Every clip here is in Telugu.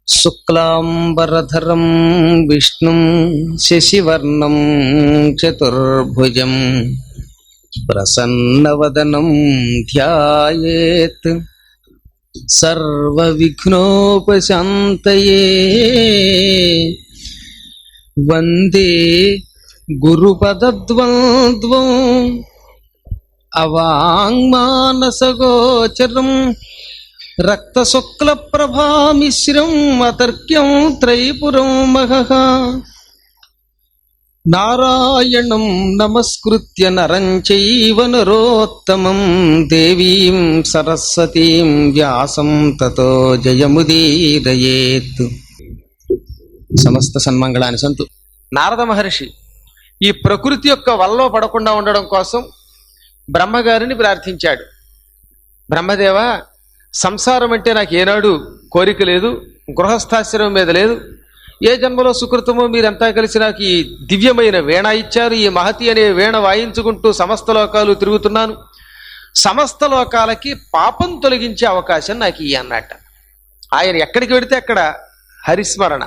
శుక్లాంబరధరం విష్ణుం శశివర్ణం చతుర్భుజం ప్రసన్నవదనం ధ్యాయేత్ సర్వవిఘ్నోపశాంతయే. వందే గురుపదద్వంద్వం అవాంగ్మానసగోచరం రక్తశుక్లప్రభామిశ్రం అతర్క్యం త్రైపురం మహః. నారాయణం నమస్కృత్య నరం చైవ నరోత్తమం దేవీం సరస్వతీం వ్యాసం తతో జయముదీరయేత్. సమస్త సన్మంగళాని సంతు. నారద మహర్షి ఈ ప్రకృతి యొక్క వల్లో పడకుండా ఉండడం కోసం బ్రహ్మగారిని ప్రార్థించాడు. బ్రహ్మదేవ, సంసారం అంటే నాకు ఏనాడు కోరిక లేదు, గృహస్థాశ్రమం మీద లేదు. ఏ జన్మలో సుకృతమో మీరంతా కలిసి నాకు ఈ దివ్యమైన వీణ ఇచ్చారు. ఈ మహతి అనే వీణ వాయించుకుంటూ సమస్త లోకాలు తిరుగుతున్నాను. సమస్త లోకాలకి పాపం తొలగించే అవకాశం నాకు ఇయ్యి అన్నట్ట. ఆయన ఎక్కడికి వెడితే అక్కడ హరిస్మరణ,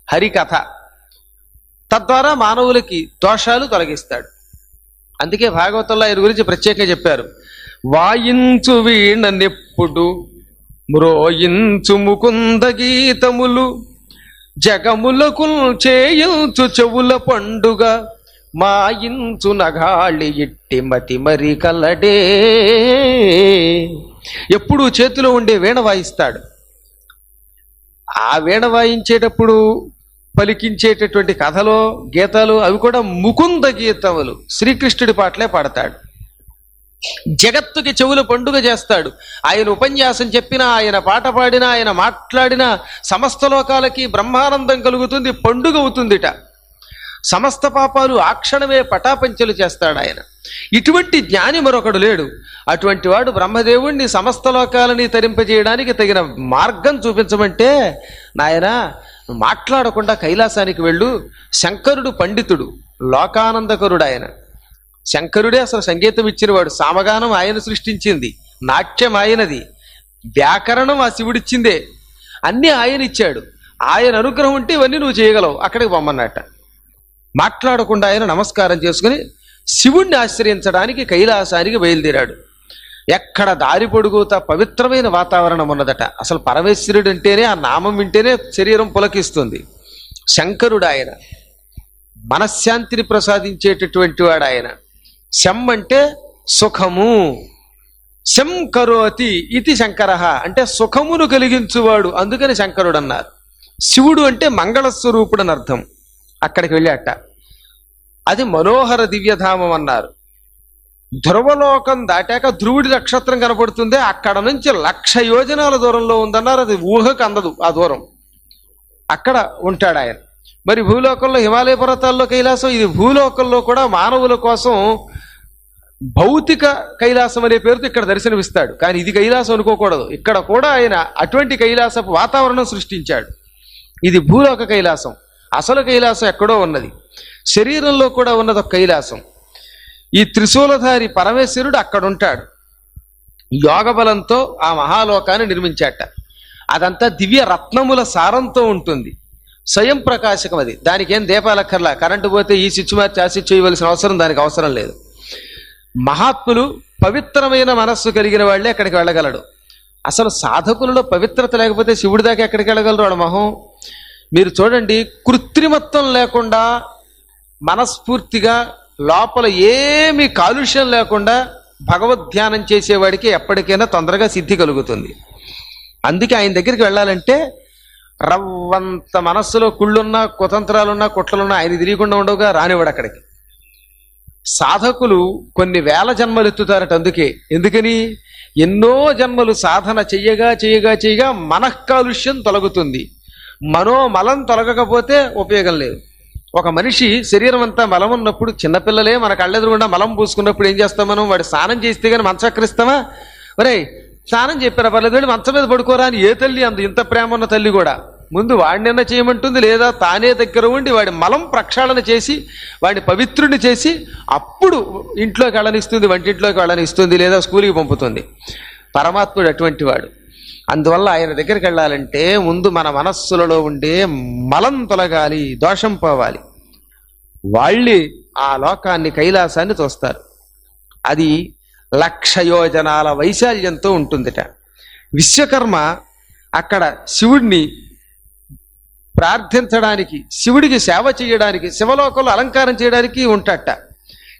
హరికథ, తద్వారా మానవులకి దోషాలు తొలగిస్తాడు. అందుకే భాగవతంలో ఆయన గురించి ప్రత్యేకంగా చెప్పారు. వాయించు వీణ నెప్పుడు మ్రోయించు ముకుంద గీతములు జగములకు చేయించు చెవుల పండుగ మాయించు నగాళి ఇట్టి మతి మరి కలడే. ఎప్పుడూ చేతిలో ఉండే వీణ వాయిస్తాడు. ఆ వీణ వాయించేటప్పుడు పలికించేటటువంటి కథలో గీతాలు అవి కూడా ముకుంద గీతములు, శ్రీకృష్ణుడి పాటలే పాడతాడు. జగత్తుకి చెవుల పండుగ చేస్తాడు. ఆయన ఉపన్యాసం చెప్పినా, ఆయన పాట పాడినా, ఆయన మాట్లాడినా సమస్త లోకాలకి బ్రహ్మానందం కలుగుతుంది, పండుగ అవుతుందిట. సమస్త పాపాలు ఆ క్షణమే పటాపంచలు చేస్తాడు ఆయన. ఇటువంటి జ్ఞాని మరొకడు లేడు. అటువంటి వాడు బ్రహ్మదేవుణ్ణి సమస్త లోకాలని తరింపజేయడానికి తగిన మార్గం చూపించమంటే, నాయన మాట్లాడకుండా కైలాసానికి వెళ్ళు. శంకరుడు పండితుడు, లోకానందకరుడు. ఆయన శంకరుడే అసలు సంగీతం ఇచ్చినవాడు. సామగానం ఆయన సృష్టించింది, నాట్యం ఆయనది, వ్యాకరణం ఆ శివుడిచ్చిందే. అన్నీ ఆయన ఇచ్చాడు. ఆయన అనుగ్రహం ఉంటే ఇవన్నీ నువ్వు చేయగలవు. అక్కడికి పొమ్మన్నట్ట. మాట్లాడకుండా ఆయన నమస్కారం చేసుకుని శివుణ్ణి ఆశ్రయించడానికి కైలాసానికి బయలుదేరాడు. ఎక్కడ దారి పొడుగుతా పవిత్రమైన వాతావరణం ఉన్నదట. అసలు పరమేశ్వరుడు అంటేనే, ఆ నామం వింటేనే శరీరం పులకిస్తుంది. శంకరుడు ఆయన, మనశ్శాంతిని ప్రసాదించేటటువంటి వాడు ఆయన. శం అంటే సుఖము, శం కరోతి ఇది శంకర అంటే సుఖమును కలిగించువాడు, అందుకని శంకరుడు అన్నారు. శివుడు అంటే మంగళస్వరూపుడు అని అర్థం. అక్కడికి వెళ్ళాట. అది మనోహర దివ్యధామం అన్నారు. ధ్రువలోకం దాటాక ధ్రువుడి నక్షత్రం కనపడుతుంది. అక్కడ నుంచి 1,00,000 యోజనాల దూరంలో ఉందన్నారు. అది ఊహకు అందదు ఆ దూరం. అక్కడ ఉంటాడు ఆయన. మరి భూలోకంలో హిమాలయ పర్వతాల్లో కైలాసం, ఇది భూలోకంలో కూడా మానవుల కోసం భౌతిక కైలాసం అనే పేరుతో ఇక్కడ దర్శనమిస్తాడు. కానీ ఇది కైలాసం అనుకోకూడదు. ఇక్కడ కూడా ఆయన అటువంటి కైలాసపు వాతావరణం సృష్టించాడు. ఇది భూలోక కైలాసం. అసలు కైలాసం ఎక్కడో ఉన్నది, శరీరంలో కూడా ఉన్నది ఒక కైలాసం. ఈ త్రిశూలధారి పరమేశ్వరుడు అక్కడ ఉంటాడు. యోగ బలంతో ఆ మహాలోకాన్ని నిర్మించాట. అదంతా దివ్య రత్నముల సారంతో ఉంటుంది. స్వయం ప్రకాశకం అది. దానికి ఏం దీపాలక్కర్లా. కరెంటు పోతే ఈ స్విచ్ మార్చి ఆ స్విచ్ చేయవలసిన అవసరం దానికి అవసరం లేదు. మహాత్ములు, పవిత్రమైన మనస్సు కలిగిన వాళ్ళే అక్కడికి వెళ్ళగలడు. అసలు సాధకులలో పవిత్రత లేకపోతే శివుడి దాకా ఎక్కడికి వెళ్ళగలరు వాళ్ళ మొహం. మీరు చూడండి, కృత్రిమత్వం లేకుండా మనస్ఫూర్తిగా లోపల ఏమీ కాలుష్యం లేకుండా భగవద్ధ్యానం చేసేవాడికి ఎప్పటికైనా తొందరగా సిద్ధి కలుగుతుంది. అందుకే ఆయన దగ్గరికి వెళ్ళాలంటే రవ్వంత మనస్సులో కుళ్ళున్నా, కుతంత్రాలున్నా, కుట్రలున్నా ఆయన తిరిగకుండా ఉండవుగా, రానివాడు అక్కడికి. సాధకులు కొన్ని వేల జన్మలు ఎత్తుతారట. అందుకే ఎందుకని ఎన్నో జన్మలు సాధన చెయ్యగా చెయ్యగా చెయ్యగా మనఃకాలుష్యం తొలగుతుంది. మనోమలం తొలగకపోతే ఉపయోగం లేదు. ఒక మనిషి శరీరం అంతా మలం ఉన్నప్పుడు, చిన్నపిల్లలే మన కళ్ళెదురుగుండా మలం పూసుకున్నప్పుడు ఏం చేస్తాం మనం? వాడు స్నానం చేస్తే కానీ మంచక్రిస్తామా? ఒరే స్నానం చెప్పారా, పర్లేదు వెళ్ళి మంచం మీద పడుకోరా అని ఏ తల్లి అందు. ఇంత ప్రేమ ఉన్న తల్లి కూడా ముందు వాడినైనా చేయమంటుంది, లేదా తానే దగ్గర ఉండి వాడి మలం ప్రక్షాళన చేసి వాడిని పవిత్రుని చేసి అప్పుడు ఇంట్లోకి వెళ్ళనిస్తుంది, వంటింట్లోకి వెళ్ళనిస్తుంది, లేదా స్కూల్కి పంపుతుంది. పరమాత్ముడు అటువంటి వాడు. అందువల్ల ఆయన దగ్గరికి వెళ్ళాలంటే ముందు మన మనస్సులలో ఉండే మలం తొలగాలి, దోషం పోవాలి. వాళ్ళే ఆ లోకాన్ని, కైలాసాన్ని చూస్తారు. అది 1,00,000 యోజనాల వైశాల్యంతో ఉంటుందిట. విశ్వకర్మ అక్కడ శివుడిని ప్రార్థించడానికి, శివుడికి సేవ చేయడానికి, శివలోకంలో అలంకారం చేయడానికి ఉంటాట.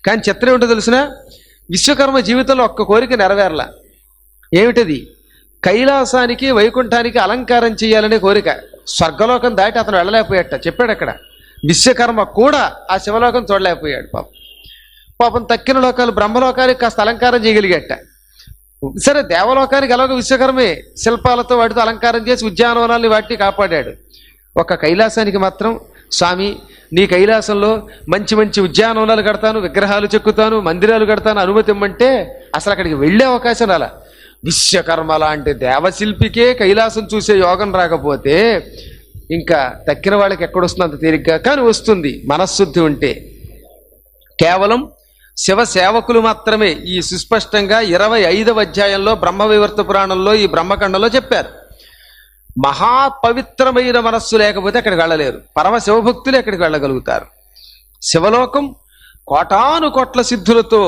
కానీ చిత్రం ఏమిటో తెలిసిన, విశ్వకర్మ జీవితంలో ఒక్క కోరిక నెరవేరలా. ఏమిటది? కైలాసానికి, వైకుంఠానికి అలంకారం చేయాలనే కోరిక. స్వర్గలోకం దాటి అతను వెళ్ళలేకపోయాట. చెప్పాడు అక్కడ. విశ్వకర్మ కూడా ఆ శివలోకం చూడలేకపోయాడు. పాపం తక్కిన లోకాలు, బ్రహ్మలోకానికి కాస్త అలంకారం చేయగలిగట. సరే, దేవలోకానికి ఎలాగో విశ్వకర్మే శిల్పాలతో వాటితో అలంకారం చేసి ఉద్యానవనాల్ని వాటిని కాపాడాడు. ఒక కైలాసానికి మాత్రం, స్వామి నీ కైలాసంలో మంచి మంచి ఉద్యానవనాలు కడతాను, విగ్రహాలు చెక్కుతాను, మందిరాలు కడతాను, అనుమతి ఇమ్మంటే అసలు అక్కడికి వెళ్ళే అవకాశం రాలా. విశ్వకర్మ లాంటి దేవశిల్పికే కైలాసం చూసే యోగం రాకపోతే ఇంకా తక్కిన వాళ్ళకి ఎక్కడొస్తుంది అంత తేలిగ్గా? కానీ వస్తుంది మనశ్శుద్ధి ఉంటే. కేవలం శివ సేవకులు మాత్రమే ఈ సుస్పష్టంగా 25వ అధ్యాయంలో బ్రహ్మవివర్త పురాణంలో ఈ బ్రహ్మఖండంలో చెప్పారు. మహాపవిత్రమైన మనస్సు లేకపోతే అక్కడికి వెళ్ళలేరు. పరమ శివభక్తులు అక్కడికి వెళ్ళగలుగుతారు. శివలోకం కోటాను కోట్ల సిద్ధులతో,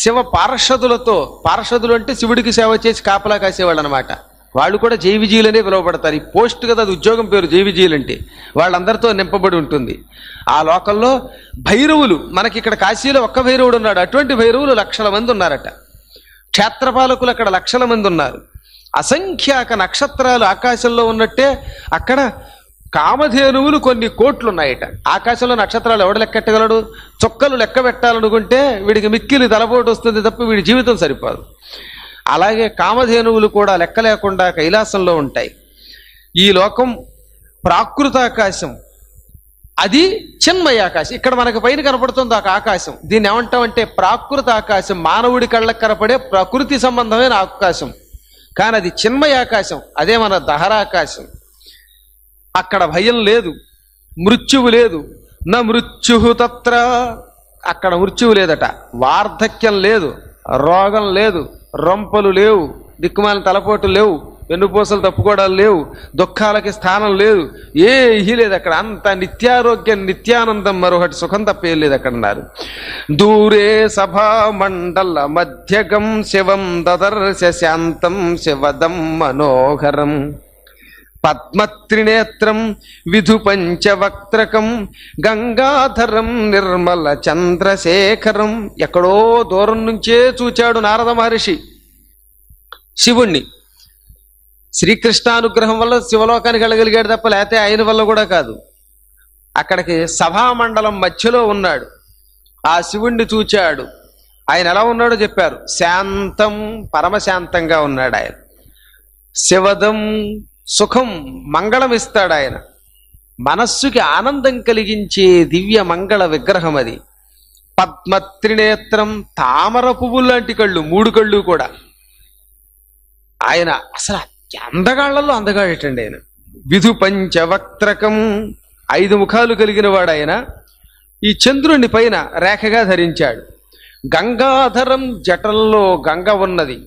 శివ పార్షదులతో, పార్షదులు అంటే శివుడికి సేవ చేసి కాపలా కాసేవాళ్ళు అనమాట. వాళ్ళు కూడా జైవిజీలనే పిలువబడతారు. ఈ పోస్ట్ కదా, అది ఉద్యోగం పేరు జైవిజీలు అంటే. వాళ్ళందరితో నింపబడి ఉంటుంది. ఆ లోకంలో భైరవులు, మనకి ఇక్కడ కాశీలో ఒక్క భైరవుడు ఉన్నాడు, అటువంటి భైరవులు 1,00,000 మంది ఉన్నారట. క్షేత్రపాలకులు అక్కడ 1,00,000 మంది ఉన్నారు. అసంఖ్యాక నక్షత్రాలు ఆకాశంలో ఉన్నట్టే అక్కడ కామధేనువులు కొన్ని కోట్లు ఉన్నాయట. ఆకాశంలో నక్షత్రాలు ఎవడు లెక్కెట్టగలడు? చుక్కలు లెక్క పెట్టాలనుకుంటే వీడికి మిక్కిలి తలపోటు వస్తుంది తప్ప వీడి జీవితం సరిపోదు. అలాగే కామధేనువులు కూడా లెక్క లేకుండా కైలాసంలో ఉంటాయి. ఈ లోకం ప్రాకృతాకాశం, అది చిన్మయాకాశం. ఇక్కడ మనకు పైన కనపడుతుంది ఒక ఆకాశం. దీన్ని ఏమంటామంటే ప్రాకృత ఆకాశం. మానవుడి కళ్ళకు కనపడే ప్రకృతి సంబంధమైన ఆకాశం. కానీ అది చిన్మయాకాశం, అదే మన దహరాకాశం. అక్కడ భయం లేదు, మృత్యువు లేదు. నా మృత్యు తత్ర, అక్కడ మృత్యువు లేదట. వార్ధక్యం లేదు, రోగం లేదు, రొంపలు లేవు, దిక్కుమాలిన తలపోటు లేవు, వెన్నుపూసలు తప్పుకోవడాలు లేవు, దుఃఖాలకి స్థానం లేదు, ఏహీ లేదు అక్కడ. అంత నిత్యారోగ్యం, నిత్యానందం, మరొకటి సుఖం తప్పేం లేదు అక్కడ అన్నారు. దూరే సభా మండల మధ్యగం శివం దదర్శ శాంతం శివదం మనోహరం పద్మత్రినేత్రం విధు పంచవక్త్రకం గంగాధరం నిర్మల చంద్రశేఖరం. ఎక్కడో దూరం నుంచే చూచాడు నారద మహర్షి శివుణ్ణి. శ్రీకృష్ణానుగ్రహం వల్ల శివలోకానికి వెళ్ళగలిగాడు తప్ప లేకపోతే ఆయన వల్ల కూడా కాదు. అక్కడికి సభామండలం మధ్యలో ఉన్నాడు. ఆ శివుణ్ణి చూచాడు. ఆయన ఎలా ఉన్నాడో చెప్పారు. శాంతం, పరమశాంతంగా ఉన్నాడు ఆయన. శివదం, సుఖం, మంగళం ఇస్తాడు ఆయన. మనస్సుకి ఆనందం కలిగించే దివ్య మంగళ విగ్రహం అది. పద్మత్రినేత్రం, తామర పువ్వులు లాంటి కళ్ళు, 3 కళ్ళు కూడా. ఆయన అసలు అందగాళ్లలో అందగాడేటండి ఆయన. విధు పంచవక్త్రకం, 5 ముఖాలు కలిగిన వాడు ఆయన. ఈ చంద్రుని పైన రేఖగా ధరించాడు. గంగాధరం, జటల్లో గంగ ఉన్నది.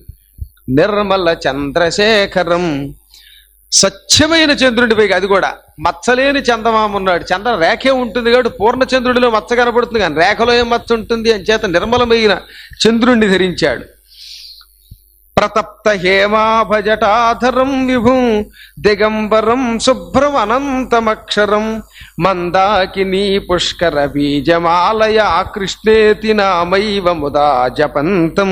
నిర్మల చంద్రశేఖరం, స్వచ్ఛమైన చంద్రుడిపై, అది కూడా మచ్చలేని చందమామ ఉన్నాడు. చంద్ర రేఖే ఉంటుంది కాబట్టి పూర్ణచంద్రుడిలో మచ్చ కనపడుతుంది, కానీ రేఖలో ఏం మచ్చ ఉంటుంది అని చేత నిర్మలమైన చంద్రుణ్ణి ధరించాడు. ప్రతప్త హేమాభజటాధరం విభుం దిగంబరం శుభ్రం అనంతమక్షరం మందాకినీ పుష్కర బీజమాలయా కృష్ణేతి నామైవ ముదా జపంతం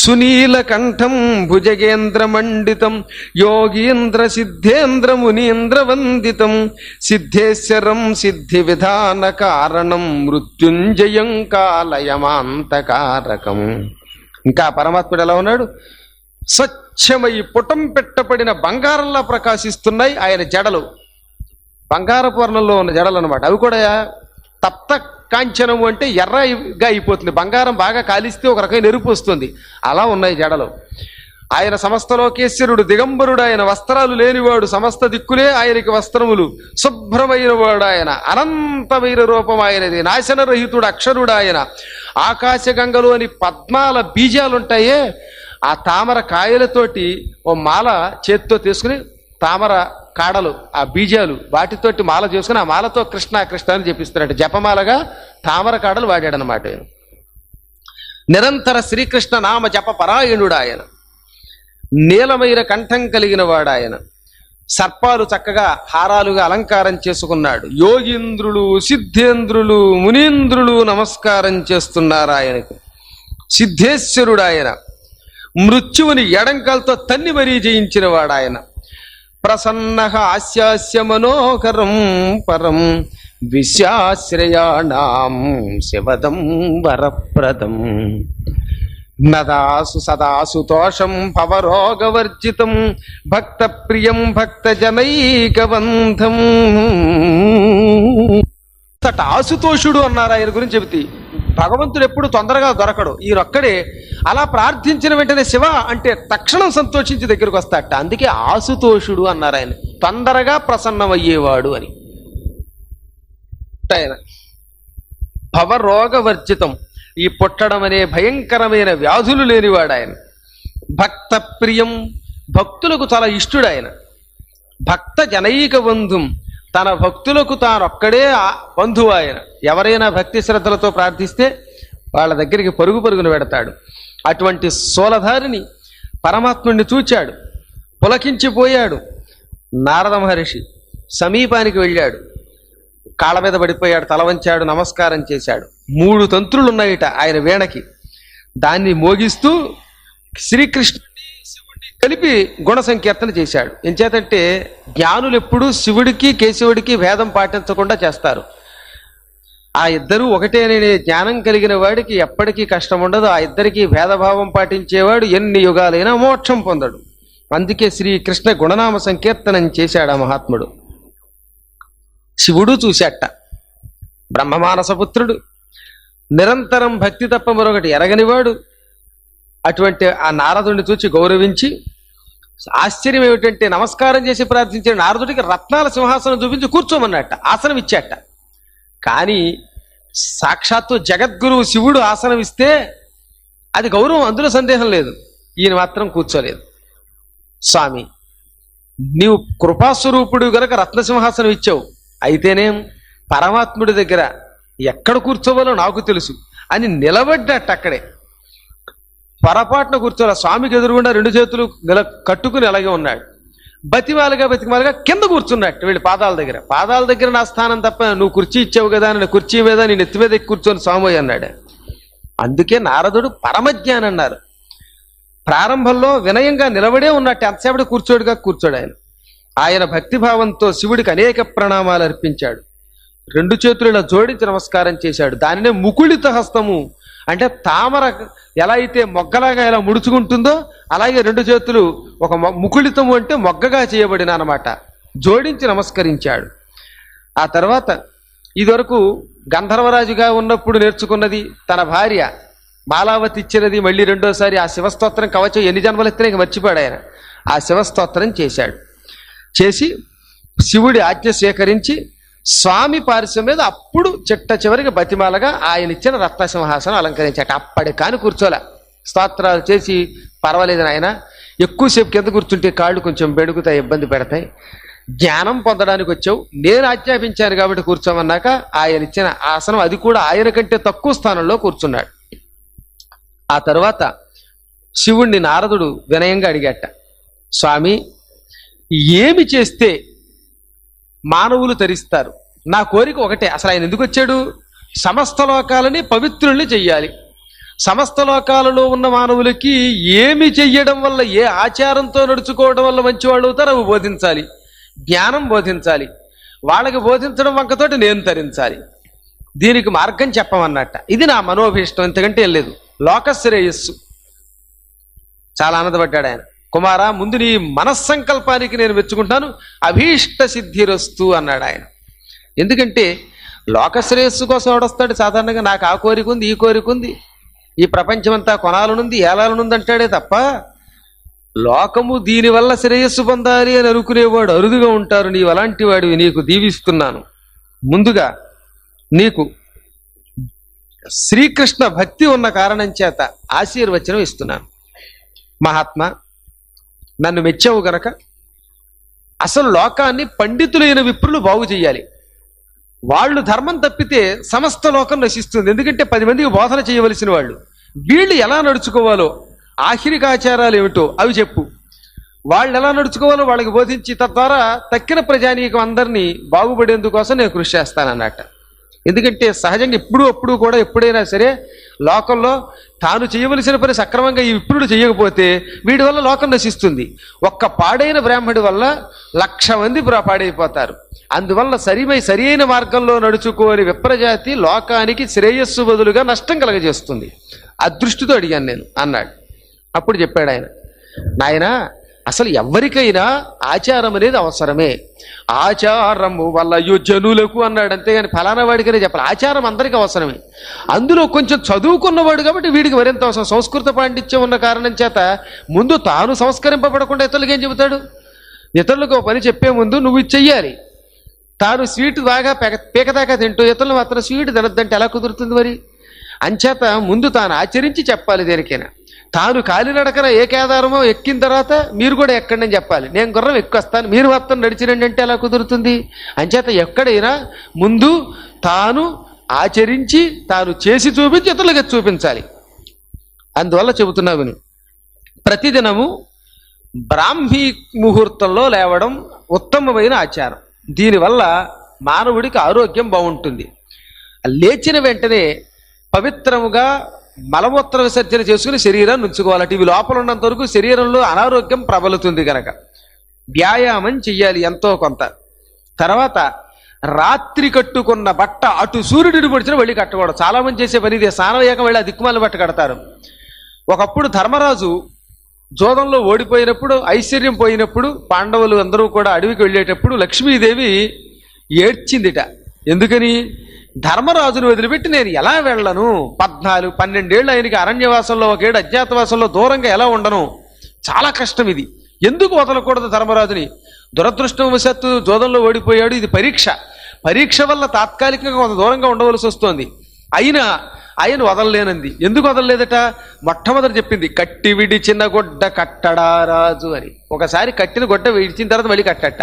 సునీలకంఠం భుజగేంద్రమండితం యోగీంద్ర సిద్ధేంద్ర మునీంద్ర వందితం సిద్ధేశ్వరం సిద్ధి విధాన కారణం మృత్యుంజయం కాలయమాంతకారకం. ఇంకా పరమాత్ముడు ఎలా ఉన్నాడు? స్వచ్ఛమై పుటం పెట్టబడిన బంగారంలా ప్రకాశిస్తున్నాయి ఆయన జడలు. బంగారపు వర్ణంలో ఉన్న జడలు అనమాట. అవి కూడా తప్త కాంచనము అంటే ఎర్రగా అయిపోతుంది. బంగారం బాగా కాలిస్తే ఒక రకమైన ఎరుపు వస్తుంది, అలా ఉన్నాయి జడలు. ఆయన సమస్త లోకేశ్వరుడు, దిగంబరుడు ఆయన, వస్త్రాలు లేనివాడు, సమస్త దిక్కులే ఆయనకి వస్త్రములు, శుభ్రమైన వాడు ఆయన, అనంతమైన రూపం ఆయనది, నాశనరహితుడు, అక్షరుడు ఆయన. ఆకాశగంగలోని పద్మాల బీజాలుంటాయే ఆ తామర కాయలతోటి ఓ మాల చేత్తో తీసుకుని తామర కాడలు ఆ బీజాలు వాటితోటి మాల చేసుకుని ఆ మాలతో కృష్ణ కృష్ణ అని జపిస్తున్నాడు. జపమాలగా తామర కాడలు వాడాడనమాట. నిరంతర శ్రీకృష్ణ నామ జప పరాయణుడు ఆయన. నీలమైన కంఠం కలిగిన వాడు ఆయన. సర్పాలు చక్కగా హారాలుగా అలంకారం చేసుకున్నాడు. యోగీంద్రులు, సిద్ధేంద్రులు, మునీంద్రులు నమస్కారం చేస్తున్నారు ఆయనకు. సిద్ధేశ్వరుడు ఆయన. మృత్యువుని ఎడంకాలతో తన్ని మరీ జయించిన వాడు ఆయన. ప్రసన్న హాస్యాస్య మనోహరం పరం విశ్వాశ్రయాణం శివదం వరప్రదం నదాసు సదాసు తోషం భవరోగవర్జితం భక్త ప్రియం భక్త జనైకబంధం. ఆశుతోషుడు అన్నారు ఆయన గురించి చెబితే. భగవంతుడు ఎప్పుడు తొందరగా దొరకడు, ఈయనొక్కడే. అలా ప్రార్థించిన వెంటనే శివ అంటే తక్షణం సంతోషించి దగ్గరకు వస్తాడట. అందుకే ఆశుతోషుడు అన్నారు ఆయన, తొందరగా ప్రసన్నమయ్యేవాడు అని. ఆయన భవరోగవర్జితం, ఈ పుట్టడం అనే భయంకరమైన వ్యాధులు లేనివాడు ఆయన. భక్త ప్రియం, భక్తులకు చాలా ఇష్టుడు ఆయన. భక్త జనైక బంధుం, తన భక్తులకు తానొక్కడే బంధువు ఆయన. ఎవరైనా భక్తి శ్రద్ధలతో ప్రార్థిస్తే వాళ్ళ దగ్గరికి పరుగు పరుగున పెడతాడు. అటువంటి సోలధారిని పరమాత్ముడిని చూచాడు, పులకించిపోయాడు. నారద మహర్షి సమీపానికి వెళ్ళాడు, కాళ్ళ మీద పడిపోయాడు, తల వంచాడు, నమస్కారం చేశాడు. 3 తంత్రులు ఉన్నాయిట ఆయన వీణకి. దాన్ని మోగిస్తూ శ్రీకృష్ణుడిని శివుడిని కలిపి గుణ సంకీర్తన చేశాడు. ఎంచేతంటే జ్ఞానులు ఎప్పుడూ శివుడికి కేశవుడికి భేదం పాటించకుండా చేస్తారు. ఆ ఇద్దరూ ఒకటే అనే జ్ఞానం కలిగిన వాడికి ఎప్పటికీ కష్టం ఉండదు. ఆ ఇద్దరికి భేదభావం పాటించేవాడు ఎన్ని యుగాలైనా మోక్షం పొందడు. అందుకే శ్రీకృష్ణ గుణనామ సంకీర్తనం చేశాడు ఆ మహాత్ముడు. శివుడు చూశాట. బ్రహ్మమానసపుత్రుడు, నిరంతరం భక్తి తప్ప మరొకటి ఎరగనివాడు. అటువంటి ఆ నారదుడిని చూచి గౌరవించి, ఆశ్చర్యం ఏమిటంటే నమస్కారం చేసి ప్రార్థించిన నారదుడికి రత్నాల సింహాసనం చూపించి కూర్చోమన్నట్ట, ఆసనం ఇచ్చాట. కానీ సాక్షాత్తు జగద్గురువు శివుడు ఆసనం ఇస్తే అది గౌరవం, అందులో సందేహం లేదు. ఈయన మాత్రం కూర్చోలేదు. స్వామి, నీవు కృపాస్వరూపుడు గనక రత్నసింహాసనం ఇచ్చావు, అయితేనేం పరమాత్ముడి దగ్గర ఎక్కడ కూర్చోవాలో నాకు తెలుసు అని నిలబడ్డట్టు అక్కడే. పొరపాటున కూర్చోలే. స్వామికి ఎదురుగుండా 2 చేతులు కట్టుకుని అలాగే ఉన్నాడు. బతిమాలుగా కింద కూర్చున్నట్టు వీళ్ళు పాదాల దగ్గర నా స్థానం తప్ప, నువ్వు కుర్చీ ఇచ్చావు కదా అని కుర్చీ మీద నేను ఎత్తి మీద ఎక్కి కూర్చొని స్వామి అన్నాడు. అందుకే నారదుడు పరమజ్ఞాని అన్నారు. ప్రారంభంలో వినయంగా నిలబడే ఉన్నట్టు, ఎంతసేపటి కూర్చోడు ఆయన. ఆయన భక్తిభావంతో శివుడికి అనేక ప్రణామాలు అర్పించాడు. 2 చేతులు జోడించి నమస్కారం చేశాడు. దానినే ముకుళిత హస్తము అంటే, తామర ఎలా అయితే మొగ్గలాగా ఎలా ముడుచుకుంటుందో అలాగే 2 చేతులు ఒక ముకుళితము అంటే మొగ్గగా చేయబడిన అన్నమాట. జోడించి నమస్కరించాడు. ఆ తర్వాత ఇదివరకు గంధర్వరాజుగా ఉన్నప్పుడు నేర్చుకున్నది, తన భార్య మాలావతి ఇచ్చినది మళ్ళీ రెండోసారి ఆ శివస్తోత్రం కవచం ఎన్ని జన్మలు ఎత్తినా ఇంక మర్చిపోయాడు ఆయన. ఆ శివస్తోత్రం చేశాడు. చేసి శివుడి ఆజ్ఞ స్వీకరించి స్వామి పార్శ్వం మీద అప్పుడు చిట్ట చివరికి బతిమాలగా ఆయన ఇచ్చిన రత్నసింహాసనం అలంకరించాట. అప్పటి కాని కూర్చోలే. స్తోత్రాలు చేసి, పర్వాలేదు ఆయన, ఎక్కువసేపు కింద కూర్చుంటే కాళ్ళు కొంచెం బెడుగుతాయి, ఇబ్బంది పెడతాయి, జ్ఞానం పొందడానికి వచ్చావు, నేను ఆజ్ఞాపించాను కాబట్టి కూర్చోమన్నాక ఆయన ఇచ్చిన ఆసనం, అది కూడా ఆయన కంటే తక్కువ స్థానంలో కూర్చున్నాడు. ఆ తర్వాత శివుణ్ణి నారదుడు వినయంగా అడిగాట, స్వామి, ఏమి చేస్తే మానవులు తరిస్తారు? నా కోరిక ఒకటే. అసలు ఆయన ఎందుకు వచ్చాడు? సమస్త లోకాలని పవిత్రుల్ని చెయ్యాలి. సమస్త లోకాలలో ఉన్న మానవులకి ఏమి చెయ్యడం వల్ల, ఏ ఆచారంతో నడుచుకోవడం వల్ల మంచివాళ్ళు అవుతారో అవి బోధించాలి, జ్ఞానం బోధించాలి. వాళ్ళకి బోధించడం వంకతోటి నేను తరించాలి. దీనికి మార్గం చెప్పమన్నట్ట. ఇది నా మనోభీష్టం, ఇంతకంటే ఏం లేదు. లోకశ్రేయస్సు. చాలా ఆనందపడ్డాడు ఆయన. కుమారా, ముందు నీ మనస్సంకల్పానికి నేను మెచ్చుకుంటాను, అభీష్ట సిద్ధిరస్తు అన్నాడు ఆయన. ఎందుకంటే లోకశ్రేయస్సు కోసం ఎవడొస్తాడు సాధారణంగా? నాకు ఆ కోరిక ఉంది, ఈ కోరిక ఉంది, ఈ ప్రపంచమంతా కొనాలనుంది, ఏలాలనుంది అంటాడే తప్ప, లోకము దీనివల్ల శ్రేయస్సు పొందాలి అని అనుకునేవాడు అరుదుగా ఉంటారు. నీవు అలాంటి వాడివి, నీకు దీవిస్తున్నాను. ముందుగా నీకు శ్రీకృష్ణ భక్తి ఉన్న కారణం చేత ఆశీర్వచనం ఇస్తున్నాను. మహాత్మా, నన్ను మెచ్చావు గనక అసలు లోకాన్ని పండితులైన విప్రులు బాగు చేయాలి. వాళ్ళు ధర్మం తప్పితే సమస్త లోకం నశిస్తుంది. ఎందుకంటే 10 మందికి బోధన చేయవలసిన వాళ్ళు. వీళ్ళు ఎలా నడుచుకోవాలో, ఆఖరికాచారాలు ఏమిటో అవి చెప్పు. వాళ్ళు ఎలా నడుచుకోవాలో వాళ్ళకి బోధించి తద్వారా తక్కిన ప్రజానీకం అందరినీ బాగుపడేందుకోసం నేను కృషి చేస్తానన్నట్ట. ఎందుకంటే సహజంగా అప్పుడు కూడా ఎప్పుడైనా సరే లోకంలో తాను చేయవలసిన పని సక్రమంగా ఈ విప్రుడు చేయకపోతే వీడి వల్ల లోకం నశిస్తుంది. ఒక్క పాడైన బ్రాహ్మడి వల్ల 1,00,000 మంది పాడైపోతారు. అందువల్ల సరియైన మార్గంలో నడుచుకోని విప్రజాతి లోకానికి శ్రేయస్సు బదులుగా నష్టం కలగజేస్తుంది. ఆ దృష్టితో అడిగాను నేను అన్నాడు. అప్పుడు చెప్పాడు ఆయన, నాయనా, అసలు ఎవరికైనా ఆచారం అనేది అవసరమే. ఆచారము వల్ల జనులకు అన్నాడు. అంతేగాని ఫలానా వాడికనే చెప్పాలి. ఆచారం అందరికీ అవసరమే. అందులో కొంచెం చదువుకున్నవాడు కాబట్టి వీడికి మరింత అవసరం. సంస్కృత పాండిత్యం ఉన్న కారణం చేత ముందు తాను సంస్కరింపబడకుండా ఇతరులకు ఏం చెబుతాడు? ఇతరులకు ఒక పని చెప్పే ముందు నువ్వు ఇది చెయ్యాలి. తాను స్వీట్ బాగా పీకదాకా తింటూ ఇతరులు మాత్రం స్వీట్ తినద్దంటే ఎలా కుదురుతుంది మరి? అంచేత ముందు తాను ఆచరించి చెప్పాలి. దేనికైనా తాను కాలినడకన ఏ కేదారమో ఎక్కిన తర్వాత మీరు కూడా ఎక్కండి అని చెప్పాలి. నేను గుర్రం ఎక్కువస్తాను, మీరు మొత్తం నడిచిరండి అంటే ఎలా కుదురుతుంది? అంచేత ఎక్కడైనా ముందు తాను ఆచరించి తాను చేసి చూపించి ఇతరులకు చూపించాలి. అందువల్ల చెబుతున్నా విను. ప్రతిదినము బ్రాహ్మీ ముహూర్తంలో లేవడం ఉత్తమమైన ఆచారం. దీనివల్ల మానవుడికి ఆరోగ్యం బాగుంటుంది. లేచిన వెంటనే పవిత్రముగా మలమూత్ర విసర్జన చేసుకుని శరీరాన్ని ఉంచుకోవాలట. ఇవి లోపల ఉన్నంత వరకు శరీరంలో అనారోగ్యం ప్రబలుతుంది కనుక వ్యాయామం చెయ్యాలి ఎంతో కొంత. తర్వాత రాత్రి కట్టుకున్న బట్ట అటు సూర్యుడిని పొడిచిన వెళ్ళి కట్టకూడదు. చాలా మంది చేసే పని ఇదే. స్నానం అయ్యాక వెళ్ళి ఆ దిక్కుమాల బట్ట కడతారు. ఒకప్పుడు ధర్మరాజు జోదంలో ఓడిపోయినప్పుడు, ఐశ్వర్యం పోయినప్పుడు పాండవులు అందరూ కూడా అడవికి వెళ్ళేటప్పుడు లక్ష్మీదేవి ఏడ్చిందిట. ఎందుకని? ధర్మరాజును వదిలిపెట్టి నేను ఎలా వెళ్ళను? 12 ఏళ్ళు ఆయనకి అరణ్యవాసంలో, 1 ఏడు అజ్ఞాతవాసంలో దూరంగా ఎలా ఉండను? చాలా కష్టం ఇది. ఎందుకు వదలకూడదు ధర్మరాజుని? దురదృష్టవశాత్తు జోదంలో ఓడిపోయాడు. ఇది పరీక్ష వల్ల తాత్కాలికంగా కొంత దూరంగా ఉండవలసి వస్తోంది. అయినా ఆయన వదలలేనంది. ఎందుకు వదలలేదట? మొట్టమొదటి చెప్పింది, కట్టి విడిచిన గొడ్డ కట్టడా రాజు అని. ఒకసారి కట్టిన గొడ్డ విడిచిన తర్వాత మళ్ళీ కట్టట.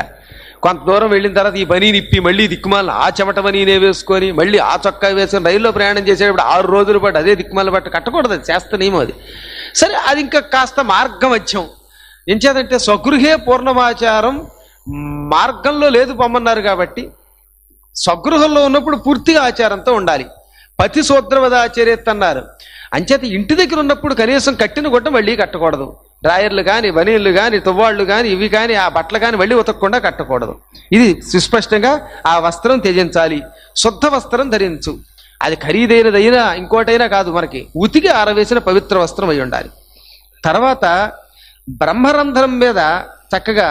కొంత దూరం వెళ్ళిన తర్వాత ఈ బనీ నిప్పి మళ్ళీ దిక్కుమాలను ఆ చెమట బనీనే వేసుకొని మళ్ళీ ఆ చొక్కా వేసుకొని రైల్లో ప్రయాణం చేసేటప్పుడు 6 రోజుల పాటు అదే దిక్కుమాల బట్ట కట్టకూడదు. అది శాస్త్ర నియమం అది. సరే, అది ఇంకా కాస్త మార్గమధ్యం. ఎంచేదంటే స్వగృహే పూర్ణమాచారం, మార్గంలో లేదు పొమ్మన్నారు కాబట్టి స్వగృహంలో ఉన్నప్పుడు పూర్తిగా ఆచారంతో ఉండాలి. పతి శూద్రవదాచర్యత్ అన్నారు. అంచేత ఇంటి దగ్గర ఉన్నప్పుడు కనీసం కట్టిన గుడ్డ మళ్ళీ కట్టకూడదు. డ్రాయర్లు కానీ, బనీళ్ళు కానీ, తువ్వాళ్ళు కానీ, ఇవి కానీ, ఆ బట్టలు కానీ మళ్ళీ ఉతకకుండా కట్టకూడదు. ఇది సుస్పష్టంగా ఆ వస్త్రం త్యజించాలి. శుద్ధ వస్త్రం ధరించు. అది ఖరీదైనదైనా ఇంకోటైనా కాదు, మనకి ఉతికి ఆరవేసిన పవిత్ర వస్త్రం అయి ఉండాలి. తర్వాత బ్రహ్మరంధ్రం మీద చక్కగా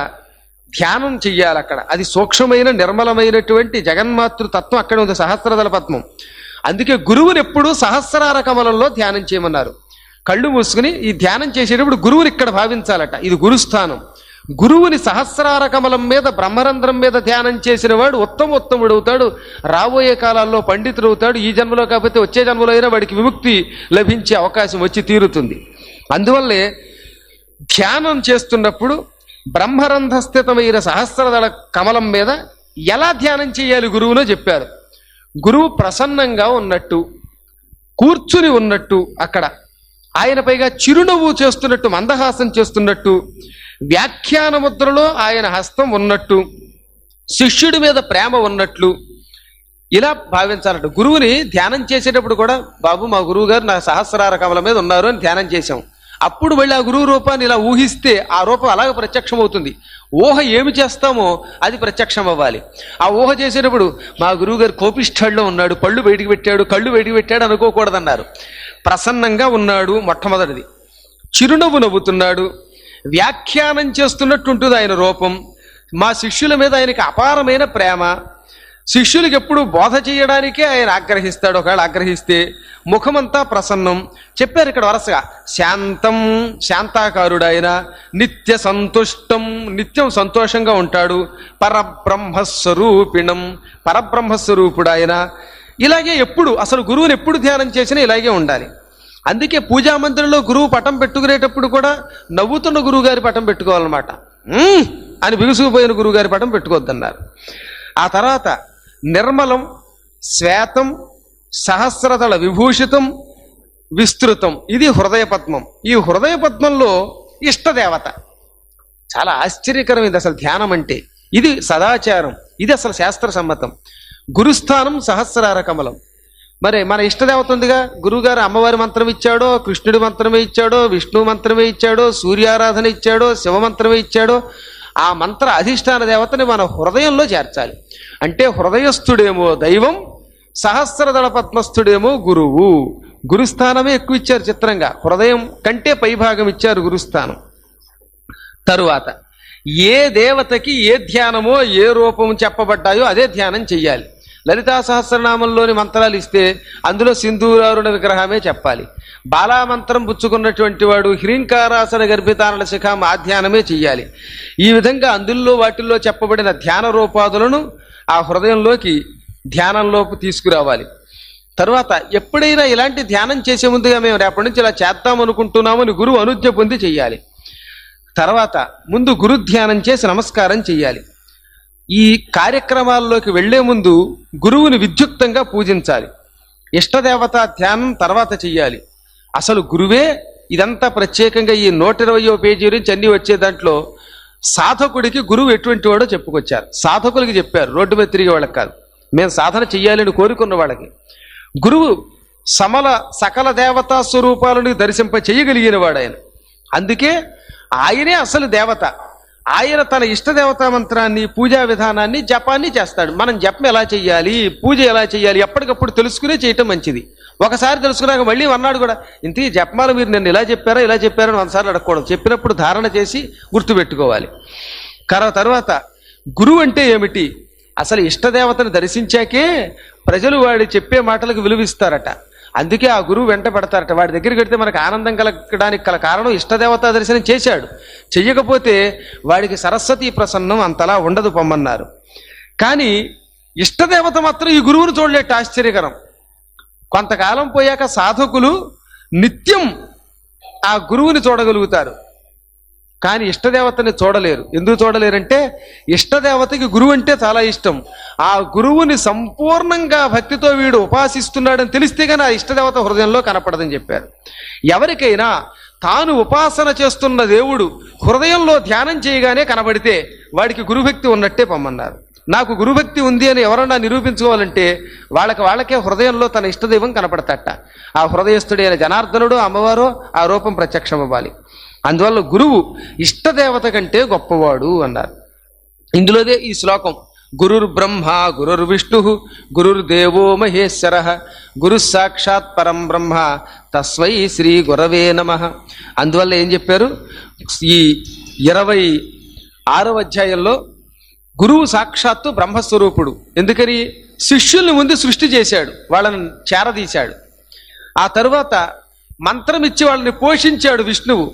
ధ్యానం చెయ్యాలి. అక్కడ అది సూక్ష్మమైన నిర్మలమైనటువంటి జగన్మాతృతత్వం అక్కడ ఉంది, సహస్రదళ పద్మం. అందుకే గురువుని ఎప్పుడు సహస్రార కమలంలో ధ్యానం చేయమన్నారు. కళ్ళు మూసుకుని ఈ ధ్యానం చేసేటప్పుడు గురువుని ఇక్కడ భావించాలట. ఇది గురుస్థానం. గురువుని సహస్రార కమలం మీద, బ్రహ్మరంధ్రం మీద ధ్యానం చేసిన వాడు ఉత్తముడు అవుతాడు. రాబోయే కాలాల్లో పండితుడు అవుతాడు. ఈ జన్మలో కాకపోతే వచ్చే జన్మలో అయినా వాడికి విముక్తి లభించే అవకాశం వచ్చి తీరుతుంది. అందువల్లే ధ్యానం చేస్తున్నప్పుడు బ్రహ్మరంధ్రస్థితమైన సహస్రదళ కమలం మీద ఎలా ధ్యానం చేయాలి గురువునో చెప్పారు. గురువు ప్రసన్నంగా ఉన్నట్టు, కూర్చుని ఉన్నట్టు, అక్కడ ఆయన పైగా చిరునవ్వు చేస్తున్నట్టు, మందహాసం చేస్తున్నట్టు, వ్యాఖ్యాన ముద్రలో ఆయన హస్తం ఉన్నట్టు, శిష్యుడి మీద ప్రేమ ఉన్నట్లు ఇలా భావించాలట. గురువుని ధ్యానం చేసేటప్పుడు కూడా, బాబు మా గురువు గారు నా సహస్రార కమల మీద ఉన్నారు అని ధ్యానం చేశాం. అప్పుడు మళ్ళీ ఆ గురువు రూపాన్ని ఇలా ఊహిస్తే ఆ రూపం అలాగే ప్రత్యక్షం అవుతుంది. ఊహ ఏమి చేస్తామో అది ప్రత్యక్షం అవ్వాలి. ఆ ఊహ చేసేటప్పుడు మా గురువు గారు కోపిష్ఠాల్లో ఉన్నాడు, పళ్ళు బయటికి పెట్టాడు, కళ్ళు బయటికి పెట్టాడు అనుకోకూడదన్నారు. ప్రసన్నంగా ఉన్నాడు మొట్టమొదటిది. చిరునవ్వు నవ్వుతున్నాడు, వ్యాఖ్యానం చేస్తున్నట్టు ఉంటుంది ఆయన రూపం. మా శిష్యుల మీద ఆయనకి అపారమైన ప్రేమ. శిష్యులకు ఎప్పుడు బోధ చేయడానికే ఆయన ఆగ్రహిస్తాడు. ఒకవేళ ఆగ్రహిస్తే ముఖమంతా ప్రసన్నం. చెప్పారు ఇక్కడ వరుసగా. శాంతం, శాంతాకారుడు ఆయన. నిత్య సంతుష్టం, నిత్యం సంతోషంగా ఉంటాడు. పరబ్రహ్మస్వరూపిణం, పరబ్రహ్మస్వరూపుడు ఆయన. ఇలాగే ఎప్పుడు, అసలు గురువుని ఎప్పుడు ధ్యానం చేసినా ఇలాగే ఉండాలి. అందుకే పూజా మందిరంలో గురువు పటం పెట్టుకునేటప్పుడు కూడా నవ్వుతున్న గురువు గారి పటం పెట్టుకోవాలన్నమాట. అని బిగుసుకుపోయిన గురువు గారి పటం పెట్టుకోవద్దన్నారు. ఆ తర్వాత నిర్మలం, శ్వేతం, సహస్రదళ విభూషితం, విస్తృతం, ఇది హృదయ పద్మం. ఈ హృదయ పద్మంలో ఇష్టదేవత. చాలా ఆశ్చర్యకరం ఇది అసలు ధ్యానం అంటే. ఇది సదాచారం, ఇది అసలు శాస్త్ర సమ్మతం. గురుస్థానం సహస్రార కమలం. మరి మన ఇష్టదేవత ఉందిగా, గురువుగారు అమ్మవారి మంత్రం ఇచ్చాడో, కృష్ణుడి మంత్రమే ఇచ్చాడో, విష్ణు మంత్రమే ఇచ్చాడో, సూర్యారాధన ఇచ్చాడో, శివ మంత్రమే ఇచ్చాడో, ఆ మంత్ర అధిష్టాన దేవతని మన హృదయంలో చేర్చాలి. అంటే హృదయస్థుడేమో దైవం, సహస్రదళ పద్మస్థుడేమో గురువు. గురుస్థానమే ఎక్కువ ఇచ్చారు చిత్రంగా, హృదయం కంటే పైభాగం ఇచ్చారు గురుస్థానం. తరువాత ఏ దేవతకి ఏ ధ్యానమో ఏ రూపం చెప్పబడ్డాయో అదే ధ్యానం చెయ్యాలి. లలితా సహస్రనామంలోని మంత్రాలు ఇస్తే అందులో సింధూరారుణ విగ్రహమే చెప్పాలి. బాలామంత్రం పుచ్చుకున్నటువంటి వాడు హ్రీంకారాసన గర్భితానల శిఖాం ఆ ధ్యానమే చెయ్యాలి. ఈ విధంగా అందులో వాటిల్లో చెప్పబడిన ధ్యాన రూపాదులను ఆ హృదయంలోకి ధ్యానంలోకి తీసుకురావాలి. తరువాత ఎప్పుడైనా ఇలాంటి ధ్యానం చేసే ముందుగా మేము రేపటి నుంచి ఇలా చేద్దాం అనుకుంటున్నామని గురువు అనుజ్ఞ పొంది చెయ్యాలి. తర్వాత ముందు గురు ధ్యానం చేసి నమస్కారం చెయ్యాలి. ఈ కార్యక్రమాల్లోకి వెళ్లే ముందు గురువుని విద్యుక్తంగా పూజించాలి. ఇష్టదేవత ధ్యానం తర్వాత చెయ్యాలి. అసలు గురువే ఇదంతా ప్రత్యేకంగా ఈ 120వ పేజీ నుంచి అన్ని వచ్చే దాంట్లో సాధకుడికి గురువు ఎటువంటి వాడో చెప్పుకొచ్చారు. సాధకులకి చెప్పారు, రోడ్డు మీద తిరిగే వాళ్ళకి కాదు. మేము సాధన చెయ్యాలని కోరుకున్న వాళ్ళకి గురువు సకల దేవతా స్వరూపాలను దర్శింప చెయ్యగలిగిన వాడు ఆయన. అందుకే ఆయనే అసలు దేవత. ఆయన తన ఇష్టదేవతా మంత్రాన్ని, పూజా విధానాన్ని, జపాన్ని చేస్తాడు. మనం జపం ఎలా చెయ్యాలి, పూజ ఎలా చెయ్యాలి ఎప్పటికప్పుడు తెలుసుకునే చేయటం మంచిది. ఒకసారి తెలుసుకున్నాక మళ్ళీ అన్నాడు కూడా, ఇంతకీ జపమాలు మీరు నిన్ను ఇలా చెప్పారా ఇలా చెప్పారని ఒకసారి అడగకూడదు. చెప్పినప్పుడు ధారణ చేసి గుర్తుపెట్టుకోవాలి. తర్వాత గురువు అంటే ఏమిటి, అసలు ఇష్టదేవతను దర్శించాకే ప్రజలు వాడి చెప్పే మాటలకు విలువిస్తారట. అందుకే ఆ గురువు వెంట పడతారట. వాడి దగ్గరికి వెడితే మనకు ఆనందం కలగడానికి గల కారణం ఇష్టదేవతా దర్శనం చేశాడు. చెయ్యకపోతే వాడికి సరస్వతీ ప్రసన్నం అంతలా ఉండదు పొమ్మన్నారు. కానీ ఇష్టదేవత మాత్రం ఈ గురువును చూడలేట. ఆశ్చర్యకరం. కొంతకాలం పోయాక సాధకులు నిత్యం ఆ గురువుని చూడగలుగుతారు, కానీ ఇష్టదేవతని చూడలేరు. ఎందుకు చూడలేరంటే ఇష్టదేవతకి గురువు అంటే చాలా ఇష్టం. ఆ గురువుని సంపూర్ణంగా భక్తితో వీడు ఉపాసిస్తున్నాడని తెలిస్తే కానీ ఆ ఇష్టదేవత హృదయంలో కనపడదని చెప్పారు. ఎవరికైనా తాను ఉపాసన చేస్తున్న దేవుడు హృదయంలో ధ్యానం చేయగానే కనబడితే వాడికి గురుభక్తి ఉన్నట్టే పొమ్మన్నారు. నాకు గురుభక్తి ఉంది అని ఎవరన్నా నిరూపించుకోవాలంటే వాళ్ళకే హృదయంలో తన ఇష్టదైవం కనపడతట. ఆ హృదయస్థుడైన జనార్దనుడు, అమ్మవారో ఆ రూపం ప్రత్యక్షం అవ్వాలి. అందువల్ల గురువు ఇష్టదేవత కంటే గొప్పవాడు అన్నారు. ఇందులోదే ఈ శ్లోకం. గురుర్ బ్రహ్మ గురుర్ విష్ణు గురుర్దేవో మహేశ్వర గురు సాక్షాత్ పరం బ్రహ్మ తస్మై శ్రీ గురవే నమః. అందువల్ల ఏం చెప్పారు, ఈ 26వ అధ్యాయంలో గురువు సాక్షాత్తు బ్రహ్మస్వరూపుడు. ఎందుకని శిష్యుల్ని ముందు సృష్టి చేశాడు, వాళ్ళని చేరదీశాడు. ఆ తరువాత మంత్రం ఇచ్చి వాళ్ళని పోషించాడు విష్ణువు.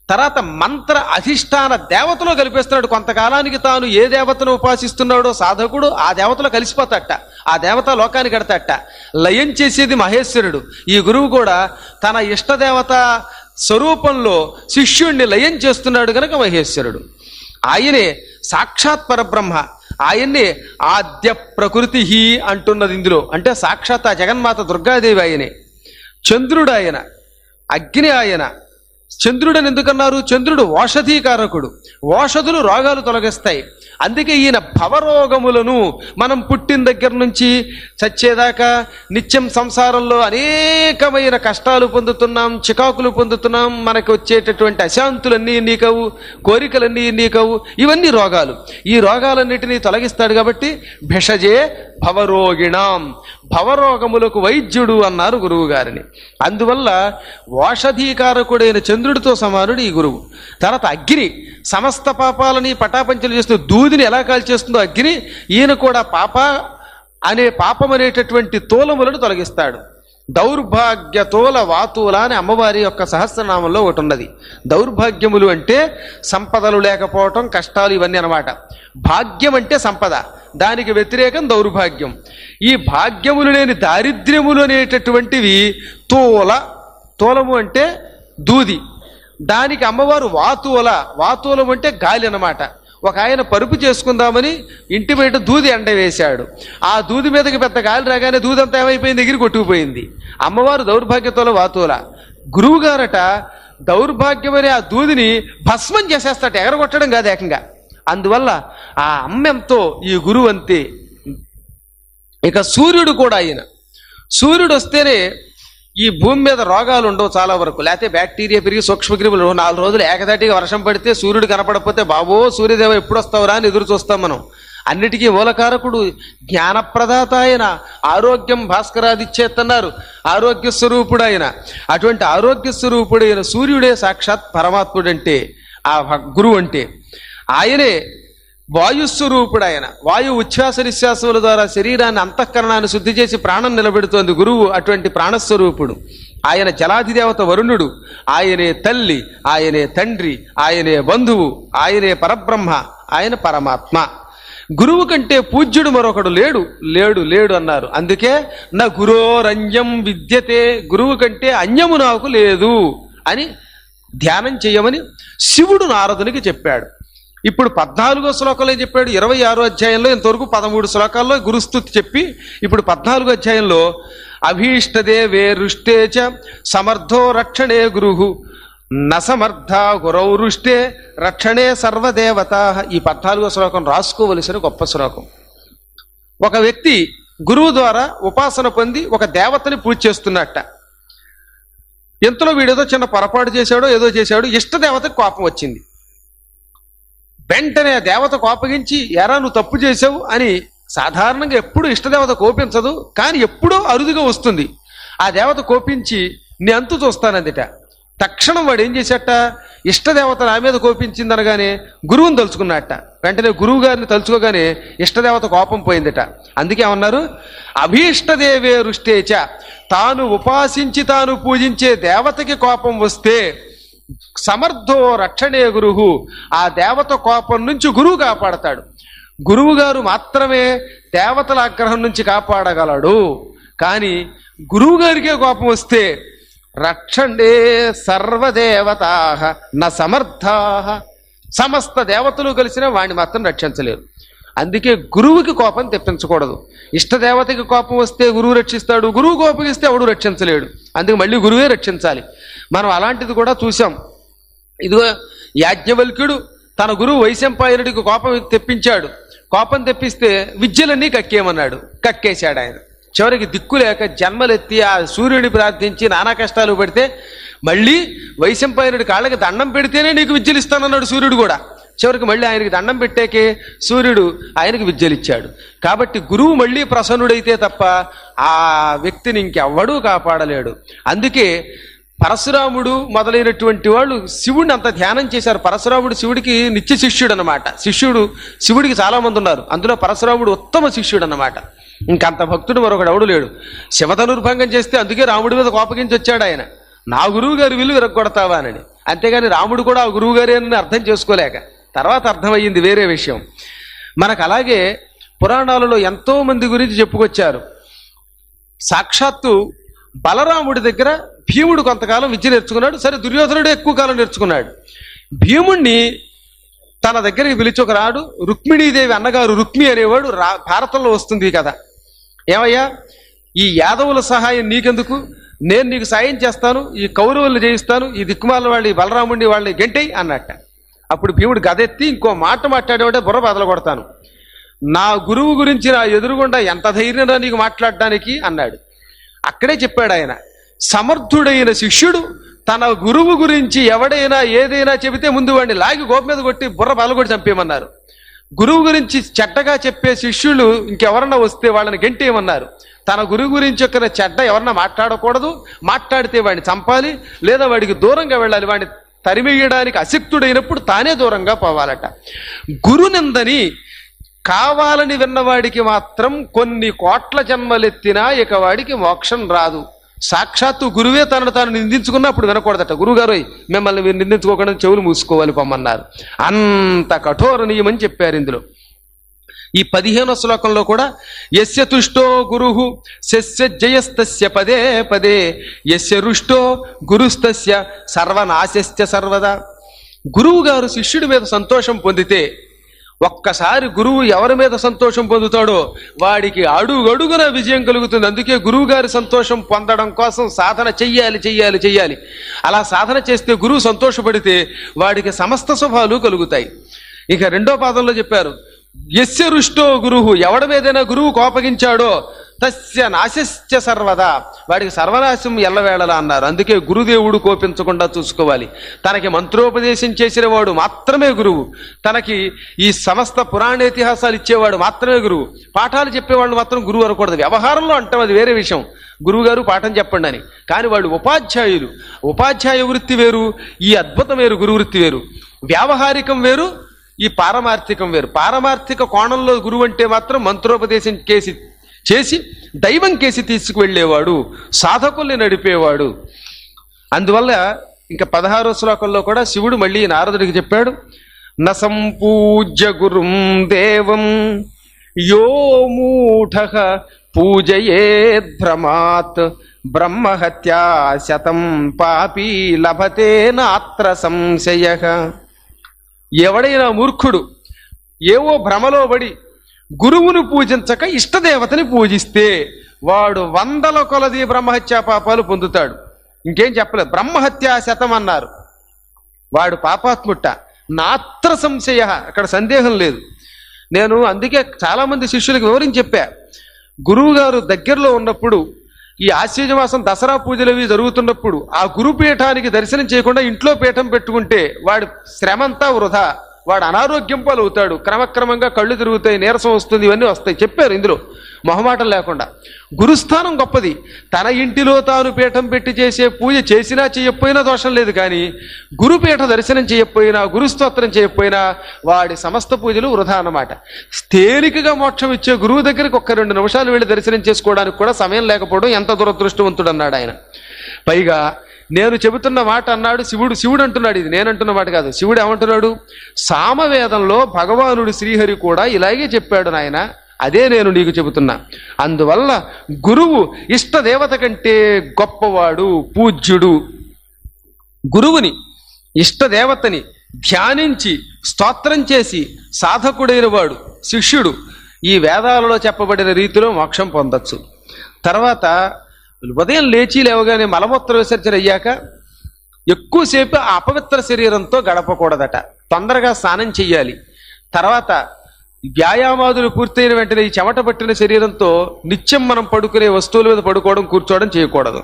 తర్వాత మంత్ర అధిష్టాన దేవతలో కలిపేస్తున్నాడు. కొంతకాలానికి తాను ఏ దేవతను ఉపాసిస్తున్నాడో సాధకుడు ఆ దేవతలో కలిసిపోతాట. ఆ దేవత లోకానికి కడతాట. లయం చేసేది మహేశ్వరుడు. ఈ గురువు కూడా తన ఇష్టదేవత స్వరూపంలో శిష్యుణ్ణి లయం చేస్తున్నాడు గనక మహేశ్వరుడు. ఆయనే సాక్షాత్ పరబ్రహ్మ. ఆయన్నే ఆద్య ప్రకృతి అంటున్నది ఇందులో. అంటే సాక్షాత్ ఆ జగన్మాత దుర్గాదేవి ఆయనే. చంద్రుడు ఆయన, అగ్ని ఆయన. చంద్రుడని ఎందుకన్నారు, చంద్రుడు ఓషధీకారకుడు. ఓషధులు రోగాలు తొలగిస్తాయి. అందుకే ఈయన భవరోగములను, మనం పుట్టిన దగ్గర నుంచి చచ్చేదాకా నిత్యం సంసారంలో అనేకమైన కష్టాలు పొందుతున్నాం, చికాకులు పొందుతున్నాం. మనకు వచ్చేటటువంటి అశాంతులన్నీ నీకవు, కోరికలన్నీ నీకవు, ఇవన్నీ రోగాలు. ఈ రోగాలన్నిటినీ తొలగిస్తాడు కాబట్టి భిషజే భవరోగిణాం, భవరోగములకు వైద్యుడు అన్నారు గురువు గారిని. అందువల్ల ఓషధీకారకుడైన చంద్రుడితో సమానుడు ఈ గురువు. తర్వాత అగ్ని సమస్త పాపాలని పటాపంచలు చేస్తున్న దూదిని ఎలా కాల్చేస్తుందో అగ్ని, ఈయన కూడా పాపం అనేటటువంటి తోలములను తొలగిస్తాడు. దౌర్భాగ్య తోల వాతుల అని అమ్మవారి యొక్క సహస్రనామంలో ఒకటి ఉన్నది. దౌర్భాగ్యములు అంటే సంపదలు లేకపోవటం, కష్టాలు, ఇవన్నీ అన్నమాట. భాగ్యం అంటే సంపద, దానికి వ్యతిరేకం దౌర్భాగ్యం. ఈ భాగ్యములు లేని దారిద్ర్యములు అనేటటువంటివి తోల తూలము అంటే దూది, దానికి అమ్మవారు వాతూల, వాతూలం అంటే గాలి అన్నమాట. ఒక ఆయన పరుపు చేసుకుందామని ఇంటి బయట దూది ఎండ వేశాడు. ఆ దూది మీదకి పెద్ద గాలి రాగానే దూది అంతా ఏమైపోయింది, ఎగిరి కొట్టుకుపోయింది. అమ్మవారు దౌర్భాగ్యతోల వాతూల. గురువు గారట దౌర్భాగ్యమని ఆ దూదిని భస్మం చేసేస్తాట, ఎగరగొట్టడం కాదు ఏకంగా. అందువల్ల ఆ అమ్మెంతో ఈ గురువు అంతే. ఇక సూర్యుడు కూడా ఆయన, సూర్యుడు వస్తేనే ఈ భూమి మీద రోగాలు ఉండవు చాలా వరకు. లేకపోతే బ్యాక్టీరియా పెరిగి సూక్ష్మక్రిములు 4 రోజులు ఏకదాటిగా వర్షం పడితే సూర్యుడు కనపడకపోతే బాబో సూర్యదేవ ఎప్పుడు వస్తావురా అని ఎదురు చూస్తాం మనం. అన్నిటికీ మూలకారకుడు జ్ఞానప్రదాత ఆయన, ఆరోగ్యం భాస్కరాదిచ్చేస్తున్నారు, ఆరోగ్య స్వరూపుడు ఆయన. అటువంటి ఆరోగ్య స్వరూపుడైన సూర్యుడే సాక్షాత్ పరమాత్ముడంటే ఆ గురువు అంటే. ఆయనే వాయుస్వరూపుడు ఆయన. వాయువు ఉచ్ఛ్వాస నిశ్వాసముల ద్వారా శరీరాన్ని అంతఃకరణాన్ని శుద్ధి చేసి ప్రాణం నిలబెడుతోంది గురువు. అటువంటి ప్రాణస్వరూపుడు ఆయన. జలాధిదేవత వరుణుడు, ఆయనే తల్లి, ఆయనే తండ్రి, ఆయనే బంధువు, ఆయనే పరబ్రహ్మ, ఆయన పరమాత్మ. గురువు కంటే పూజ్యుడు మరొకడు లేడు, లేడు లేడు అన్నారు. అందుకే నా గురోరంజం విద్యతే, గురువు కంటే అన్యము నాకు లేదు అని ధ్యానం చేయమని శివుడు నారదునికి చెప్పాడు. ఇప్పుడు 14వ శ్లోకంలో చెప్పాడు. 26వ అధ్యాయంలో ఇంతవరకు 13 శ్లోకాల్లో గురుస్తుతి చెప్పి ఇప్పుడు 14వ అధ్యాయంలో అభీష్టదేవే రుష్టేచ సమర్థో రక్షణే గురుహు నసమర్థ గురౌరుష్టే రక్షణే సర్వదేవతా. ఈ 14వ శ్లోకం రాసుకోవలసిన గొప్ప శ్లోకం. ఒక వ్యక్తి గురువు ద్వారా ఉపాసన పొంది ఒక దేవతని పూజ చేస్తున్నట్ట. ఇంతలో వీడేదో చిన్న పొరపాటు చేశాడో ఏదో చేశాడు, ఇష్టదేవతకు కోపం వచ్చింది. వెంటనే దేవత కోపగించి ఎరా నువ్వు తప్పు చేసావు అని. సాధారణంగా ఎప్పుడు ఇష్టదేవత కోపించదు, కానీ ఎప్పుడో అరుదుగా వస్తుంది. ఆ దేవత కోపించి నీ అంతు చూస్తానందిట. తక్షణం వాడు ఏం చేశాట, ఇష్టదేవత నా మీద కోపించింది అనగానే గురువుని తలుచుకున్నట్ట. వెంటనే గురువు గారిని తలుచుకోగానే ఇష్టదేవత కోపం పోయిందిట. అందుకే ఏమన్నారు, అభీష్టదేవే రుష్టేచ, తాను ఉపాసించి తాను పూజించే దేవతకి కోపం వస్తే సమర్థో రక్షణే గురుహు, ఆ దేవత కోపం నుంచి గురువు కాపాడతాడు. గురువు గారు మాత్రమే దేవతల ఆగ్రహం నుంచి కాపాడగలడు. కానీ గురువు గారికే కోపం వస్తే రక్షణే సర్వదేవతా న సమర్థా, సమస్త దేవతలు కలిసినా వాడిని మాత్రం రక్షించలేరు. అందుకే గురువుకి కోపం తెప్పించకూడదు. ఇష్టదేవతకి కోపం వస్తే గురువు రక్షిస్తాడు, గురువు కోపగిస్తే ఎవడు రక్షించలేడు. అందుకే మళ్ళీ గురువే రక్షించాలి. మనం అలాంటిది కూడా చూసాం. ఇదిగో యాజ్ఞవల్క్యుడు తన గురువు వైశంపాయనుడికి కోపం తెప్పించాడు. కోపం తెప్పిస్తే విద్యలన్నీ కక్కేయమన్నాడు, కక్కేశాడు ఆయన. చివరికి దిక్కులేక జన్మలెత్తి ఆ సూర్యుడిని ప్రార్థించి నానా కష్టాలు పడితే మళ్ళీ వైశంపాయనుడి కాళ్ళకి దండం పెడితేనే నీకు విద్యలు ఇస్తానన్నాడు సూర్యుడు కూడా. చివరికి మళ్ళీ ఆయనకి దండం పెట్టాకే సూర్యుడు ఆయనకి విద్యలు ఇచ్చాడు. కాబట్టి గురువు మళ్ళీ ప్రసన్నుడైతే తప్ప ఆ వ్యక్తిని ఇంకెవ్వడూ కాపాడలేడు. అందుకే పరశురాముడు మొదలైనటువంటి వాళ్ళు శివుడిని అంత ధ్యానం చేశారు. పరశురాముడు శివుడికి నిత్య శిష్యుడు అన్నమాట. శివుడికి చాలా మంది ఉన్నారు, అందులో పరశురాముడు ఉత్తమ శిష్యుడు అన్నమాట. ఇంకంత భక్తుడు మరొకడు ఎవడు లేడు. శివధనుర్భంగం చేస్తే అందుకే రాముడి మీద కోపగించి వచ్చాడు ఆయన, నా గురువు గారి విలువ విరగొడతావా అని. అంతేగాని రాముడు కూడా ఆ గురువు గారి అని అర్థం చేసుకోలేక తర్వాత అర్థమయ్యింది వేరే విషయం. మనకు అలాగే పురాణాలలో ఎంతో మంది గురించి చెప్పుకొచ్చారు. సాక్షాత్తు బలరాముడి దగ్గర భీముడు కొంతకాలం విద్య నేర్చుకున్నాడు. సరే, దుర్యోధనుడు ఎక్కువ కాలం నేర్చుకున్నాడు. భీముణ్ణి తన దగ్గరికి పిలిచి ఒక రాడు, రుక్మిణీదేవి అన్నగారు రుక్మి అనేవాడు భారతంలో వస్తుంది కదా, ఏమయ్యా ఈ యాదవుల సహాయం నీకెందుకు, నేను నీకు సాయం చేస్తాను, ఈ కౌరవుల్ని జయిస్తాను, ఈ దిక్కుమాల వాళ్ళని బలరాముడిని వాళ్ళని గెంటేయి అన్నట్ట. అప్పుడు భీముడు గదెత్తి ఇంకో మాట మాట్లాడేవాడే బుర్ర బదలు కొడతాను, నా గురువు గురించి నా ఎదురుగుండా ఎంత ధైర్యంగా నీకు మాట్లాడడానికి అన్నాడు. అక్కడే చెప్పాడు ఆయన, సమర్థుడైన శిష్యుడు తన గురువు గురించి ఎవడైనా ఏదైనా చెబితే ముందు వాడిని లాగి గోప మీద కొట్టి బుర్ర బలగొట్టి చంపేయమన్నారు. గురువు గురించి చెడ్డగా చెప్పే శిష్యులు ఇంకెవరన్నా వస్తే వాళ్ళని గెంటేయమన్నారు. తన గురువు గురించి ఒక చెడ్డ ఎవరన్నా మాట్లాడకూడదు, మాట్లాడితే వాడిని చంపాలి, లేదా వాడికి దూరంగా వెళ్ళాలి. వాడిని తరిమేయడానికి అశక్తుడైనప్పుడు తానే దూరంగా పోవాలట. గురునిందని కావాలని విన్నవాడికి మాత్రం కొన్ని కోట్ల జన్మలెత్తినా ఇక వాడికి మోక్షం రాదు. సాక్షాత్తు గురువే తనను తాను నిందించుకున్నప్పుడు వినకూడదట. గురువుగారు మిమ్మల్ని మీరు నిందించుకోకుండా చెవులు మూసుకోవాలి పొమ్మన్నారు. అంత కఠోర నియమని చెప్పారు ఇందులో. ఈ 15వ శ్లోకంలో కూడా యస్య తుష్టో గురుః శస్య జయస్తస్య పదే పదే యస్య రుష్టో గురుస్తస్య సర్వనాశస్య సర్వదా. గురువు గారు శిష్యుడి మీద సంతోషం పొందితే, ఒక్కసారి గురువు ఎవరి మీద సంతోషం పొందుతాడో వాడికి అడుగడుగున విజయం కలుగుతుంది. అందుకే గురువు గారి సంతోషం పొందడం కోసం సాధన చెయ్యాలి చెయ్యాలి చెయ్యాలి. అలా సాధన చేస్తే గురువు సంతోషపడితే వాడికి సమస్త శుభాలు కలుగుతాయి. ఇక 2వ పాదంలో చెప్పారు, యస్య రుష్టో గురువు, ఎవడి మీదైనా గురువు కోపగించాడో తస్య నాశస్య సర్వదా, వాడికి సర్వనాశం ఎల్లవేళలా అన్నారు. అందుకే గురుదేవుడు కోపించకుండా చూసుకోవాలి. తనకి మంత్రోపదేశం చేసిన వాడు మాత్రమే గురువు, తనకి ఈ సమస్త పురాణేతిహాసాలు ఇచ్చేవాడు మాత్రమే గురువు. పాఠాలు చెప్పేవాళ్ళు మాత్రం గురువు అనకూడదు. వ్యవహారంలో అంటాం, అది వేరే విషయం. గురువుగారు పాఠం చెప్పండి అని. కానీ వాళ్ళు ఉపాధ్యాయులు. ఉపాధ్యాయ వృత్తి వేరు, ఈ అద్భుతం వేరు, గురు వృత్తి వేరు. వ్యావహారికం వేరు, ఈ పారమార్థికం వేరు. పారమార్థిక కోణంలో గురువు అంటే మాత్రం మంత్రోపదేశం చేసి దైవం కేసి తీసుకువెళ్ళేవాడు, సాధకుల్ని నడిపేవాడు. అందువల్ల ఇంకా 16వ శ్లోకంలో కూడా శివుడు మళ్ళీ నారదుడికి చెప్పాడు, న సంపూజ్య గురుం దేవం యో మూఢః పూజయేద్ భ్రమాత్ బ్రహ్మహత్యా శతం పాపీ లభతే నాత్ర సంశయః. ఎవడైనా మూర్ఖుడు ఏవో భ్రమలో పడి గురువును పూజించక ఇష్టదేవతని పూజిస్తే వాడు 100 కొలది బ్రహ్మహత్యా పాపాలు పొందుతాడు. ఇంకేం చెప్పలేదు, బ్రహ్మహత్యా శతం అన్నారు. వాడు పాపాత్ముట్ట, నాత్ర సంశయ, అక్కడ సందేహం లేదు. నేను అందుకే చాలా మంది శిష్యులకు వివరించి చెప్పా, గురువు గారు దగ్గరలో ఉన్నప్పుడు, ఈ ఆశ్వయుజమాసం దసరా పూజలు అవి జరుగుతున్నప్పుడు ఆ గురుపీఠానికి దర్శనం చేయకుండా ఇంట్లో పీఠం పెట్టుకుంటే వాడి శ్రమంతా వృధా, వాడు అనారోగ్యం పాలవుతాడు, క్రమక్రమంగా కళ్ళు తిరుగుతాయి, నీరసం వస్తుంది, ఇవన్నీ వస్తాయి. చెప్పారు ఇందులో మొహమాటం లేకుండా. గురుస్థానం గొప్పది. తన ఇంటిలో తాను పీఠం పెట్టి చేసే పూజ చేసినా చేయకపోయినా దోషం లేదు. కానీ గురుపీఠ దర్శనం చేయకపోయినా, గురుస్తోత్రం చేయకపోయినా వాడి సమస్త పూజలు వృధా అన్నమాట. తేలికగా మోక్షం ఇచ్చే గురువు దగ్గరికి 1-2 నిమిషాలు వెళ్ళి దర్శనం చేసుకోవడానికి కూడా సమయం లేకపోవడం ఎంత దురదృష్టవంతుడు అన్నాడు ఆయన. పైగా నేను చెబుతున్న మాట అన్నాడు శివుడు అంటున్నాడు, ఇది నేను అంటున్న మాట కాదు. శివుడు ఏమంటున్నాడు, సామవేదంలో భగవానుడు శ్రీహరి కూడా ఇలాగే చెప్పాడు నాయన, అదే నేను నీకు చెబుతున్నా. అందువల్ల గురువు ఇష్టదేవత కంటే గొప్పవాడు, పూజ్యుడు. గురువుని, ఇష్టదేవతని ధ్యానించి స్తోత్రం చేసి సాధకుడైన వాడు శిష్యుడు ఈ వేదాలలో చెప్పబడిన రీతిలో మోక్షం పొందొచ్చు. తర్వాత ఉదయం లేచి లేవగానే మలమూత్ర విసర్జన అయ్యాక ఎక్కువసేపు ఆ అపవిత్ర శరీరంతో గడపకూడదట, తొందరగా స్నానం చెయ్యాలి. తర్వాత వ్యాయామాదులు పూర్తయిన వెంటనే ఈ చెమట పట్టిన శరీరంతో నిత్యం మనం పడుకునే వస్తువుల మీద పడుకోవడం, కూర్చోవడం చేయకూడదు.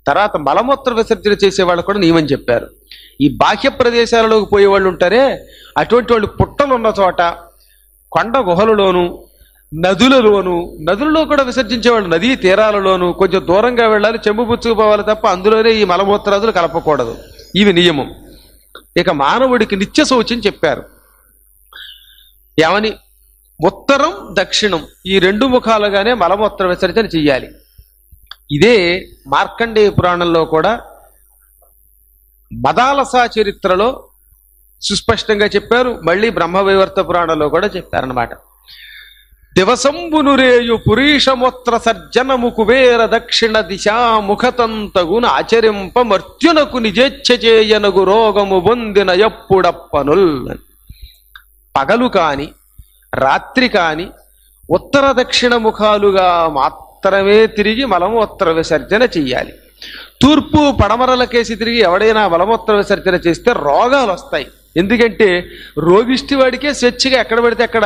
తర్వాత మలమూత్ర విసర్జన చేసే వాళ్ళు కూడా నియమం చెప్పారు. ఈ బాహ్య ప్రదేశాలలోకి పోయే వాళ్ళు ఉంటారే, అటువంటి వాళ్ళు పుట్టలు ఉన్న చోట, కొండ గుహలలోను, నదులలోను, నదులలో కూడా విసర్జించేవాళ్ళు నదీ తీరాలలోను కొంచెం దూరంగా వెళ్ళాలి, చెంబు పుచ్చుకుపోవాలి తప్ప అందులోనే ఈ మలమూత్రాదులు కలపకూడదు. ఇవి నియమం. ఇక మానవుడికి నిత్య శౌచం చెప్పారు. ఏమని? ఉత్తరం దక్షిణం ఈ 2 ముఖాలుగానే మలమూత్ర విసర్జన చెయ్యాలి. ఇదే మార్కండేయ పురాణంలో కూడా మదాలసా చరిత్రలో సుస్పష్టంగా చెప్పారు. మళ్ళీ బ్రహ్మవైవర్త పురాణంలో కూడా చెప్పారన్నమాట. దివసంబునురేయు పురీషమూత్ర సర్జనము కుబేర దక్షిణ దిశా ముఖతంతగున ఆచరింప మర్త్యునకు నిజేచ్ఛచేయనగు రోగము పొందిన ఎప్పుడప్పనుల్. పగలు కాని రాత్రి కాని ఉత్తర దక్షిణ ముఖాలుగా మాత్రమే తిరిగి మలమూత్ర విసర్జన చెయ్యాలి. తూర్పు పడమరలకేసి తిరిగి ఎవడైనా మలమూత్ర విసర్జన చేస్తే రోగాలు వస్తాయి. ఎందుకంటే రోగిష్టి వాడికే స్వేచ్ఛగా ఎక్కడ పడితే అక్కడ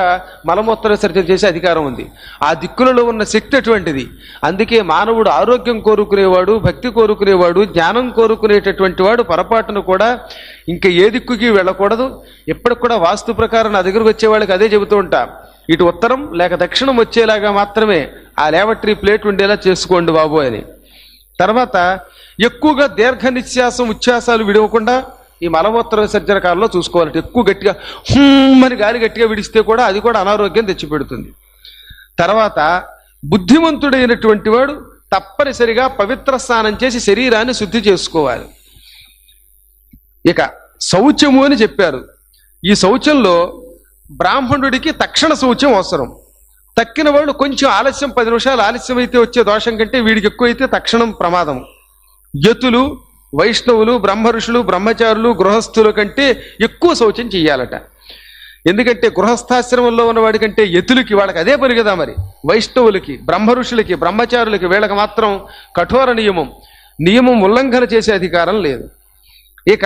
మలమూత్ర విసర్జన చేసే అధికారం ఉంది. ఆ దిక్కులలో ఉన్న శక్తి అటువంటిది. అందుకే మానవుడు ఆరోగ్యం కోరుకునేవాడు, భక్తి కోరుకునేవాడు, జ్ఞానం కోరుకునేటటువంటి వాడు పొరపాటును కూడా ఇంకా ఏ దిక్కుకి వెళ్ళకూడదు. ఎప్పటికి కూడా వాస్తు ప్రకారం నా దగ్గరకు వచ్చే వాళ్ళకి అదే చెబుతూ ఉంటా, ఇటు ఉత్తరం లేక దక్షిణం వచ్చేలాగా మాత్రమే ఆ లేవటరీ ప్లేట్ ఉండేలా చేసుకోండి బాబు అని. తర్వాత ఎక్కువగా దీర్ఘ నిశ్వాసం ఉచ్ఛ్వాసాలు విడవకుండా ఈ మలమూత్ర విసర్జన కాలంలో చూసుకోవాలంటే ఎక్కువ గట్టిగా అని గాలి గట్టిగా విడిస్తే కూడా అది కూడా అనారోగ్యం తెచ్చిపెడుతుంది. తర్వాత బుద్ధిమంతుడైనటువంటి వాడు తప్పనిసరిగా పవిత్ర స్నానం చేసి శరీరాన్ని శుద్ధి చేసుకోవాలి. ఇక శౌచము అని చెప్పారు. ఈ శౌచంలో బ్రాహ్మణుడికి తక్షణ శౌచం అవసరం. తక్కిన వాళ్ళు కొంచెం ఆలస్యం, 10 నిమిషాలు ఆలస్యం అయితే వచ్చే దోషం కంటే వీడికి ఎక్కువైతే తక్షణం ప్రమాదం. యతులు, వైష్ణవులు, బ్రహ్మ ఋషులు, బ్రహ్మచారులు, గృహస్థుల కంటే ఎక్కువ శౌచం చెయ్యాలట. ఎందుకంటే గృహస్థాశ్రమంలో ఉన్నవాడి కంటే యతులకి వాళ్ళకి అదే పని కదా. మరి వైష్ణవులకి, బ్రహ్మ ఋషులకి, బ్రహ్మచారులకి వీళ్ళకి మాత్రం కఠోర నియమం ఉల్లంఘన చేసే అధికారం లేదు. ఇక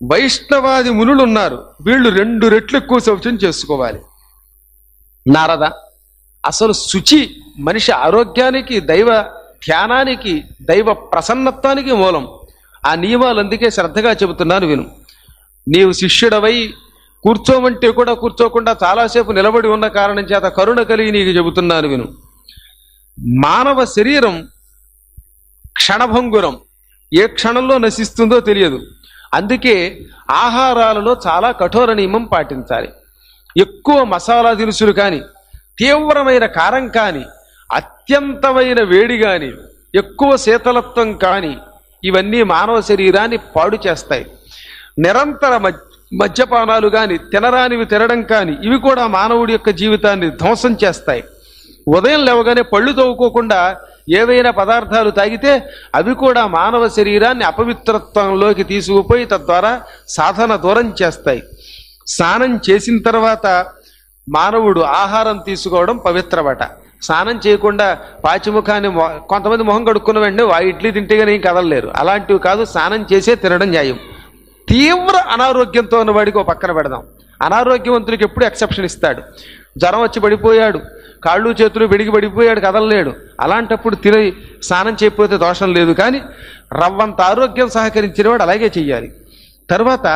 వైష్ణవాది మునులు ఉన్నారు, వీళ్ళు 2 రెట్లు ఎక్కువ శౌచం చేసుకోవాలి. నారద, అసలు శుచి మనిషి ఆరోగ్యానికి, దైవ ధ్యానానికి, దైవ ప్రసన్నత్వానికి మూలం. ఆ నియమాలు అందుకే శ్రద్ధగా చెబుతున్నాను విను. నీవు శిష్యుడవై కూర్చోమంటే కూడా కూర్చోకుండా చాలాసేపు నిలబడి ఉన్న కారణం చేత కరుణ కలిగి నీకు చెబుతున్నాను విను. మానవ శరీరం క్షణభంగురం, ఏ క్షణంలో నశిస్తుందో తెలియదు. అందుకే ఆహారాలలో చాలా కఠోర నియమం పాటించాలి. ఎక్కువ మసాలా దినుసులు కానీ, తీవ్రమైన కారం కానీ, అత్యంతమైన వేడి కానీ, ఎక్కువ శీతలత్వం కానీ ఇవన్నీ మానవ శరీరాన్ని పాడు చేస్తాయి. నిరంతర మద్యపానాలు కానీ, తినరానివి తినడం కానీ ఇవి కూడా మానవుడి యొక్క జీవితాన్ని ధ్వంసం చేస్తాయి. ఉదయం లేవగానే పళ్ళు తవ్వుకోకుండా ఏవైనా పదార్థాలు తాగితే అవి కూడా మానవ శరీరాన్ని అపవిత్రత్వంలోకి తీసుకుపోయి తద్వారా సాధన దూరం చేస్తాయి. స్నానం చేసిన తర్వాత మానవుడు ఆహారం తీసుకోవడం పవిత్రమట. స్నానం చేయకుండా పాచిముఖాన్ని, కొంతమంది మొహం కడుక్కున్న వెంటనే ఇడ్లీ తింటే కానీ ఏం కదలలేరు. అలాంటివి కాదు, స్నానం చేసే తినడం న్యాయం. తీవ్ర అనారోగ్యంతో ఉన్న వాడికి ఒక పక్కన పెడదాం. అనారోగ్యవంతుడికి ఎప్పుడు ఎక్సెప్షన్ ఇస్తాడు. జ్వరం వచ్చి పడిపోయాడు, కాళ్ళు చేతులు బెడిగి పడిపోయాడు, కదలలేడు. అలాంటప్పుడు తిని స్నానం చేయకపోతే దోషం లేదు. కానీ రవ్వంత ఆరోగ్యం సహకరించిన వాడు అలాగే చెయ్యాలి. తర్వాత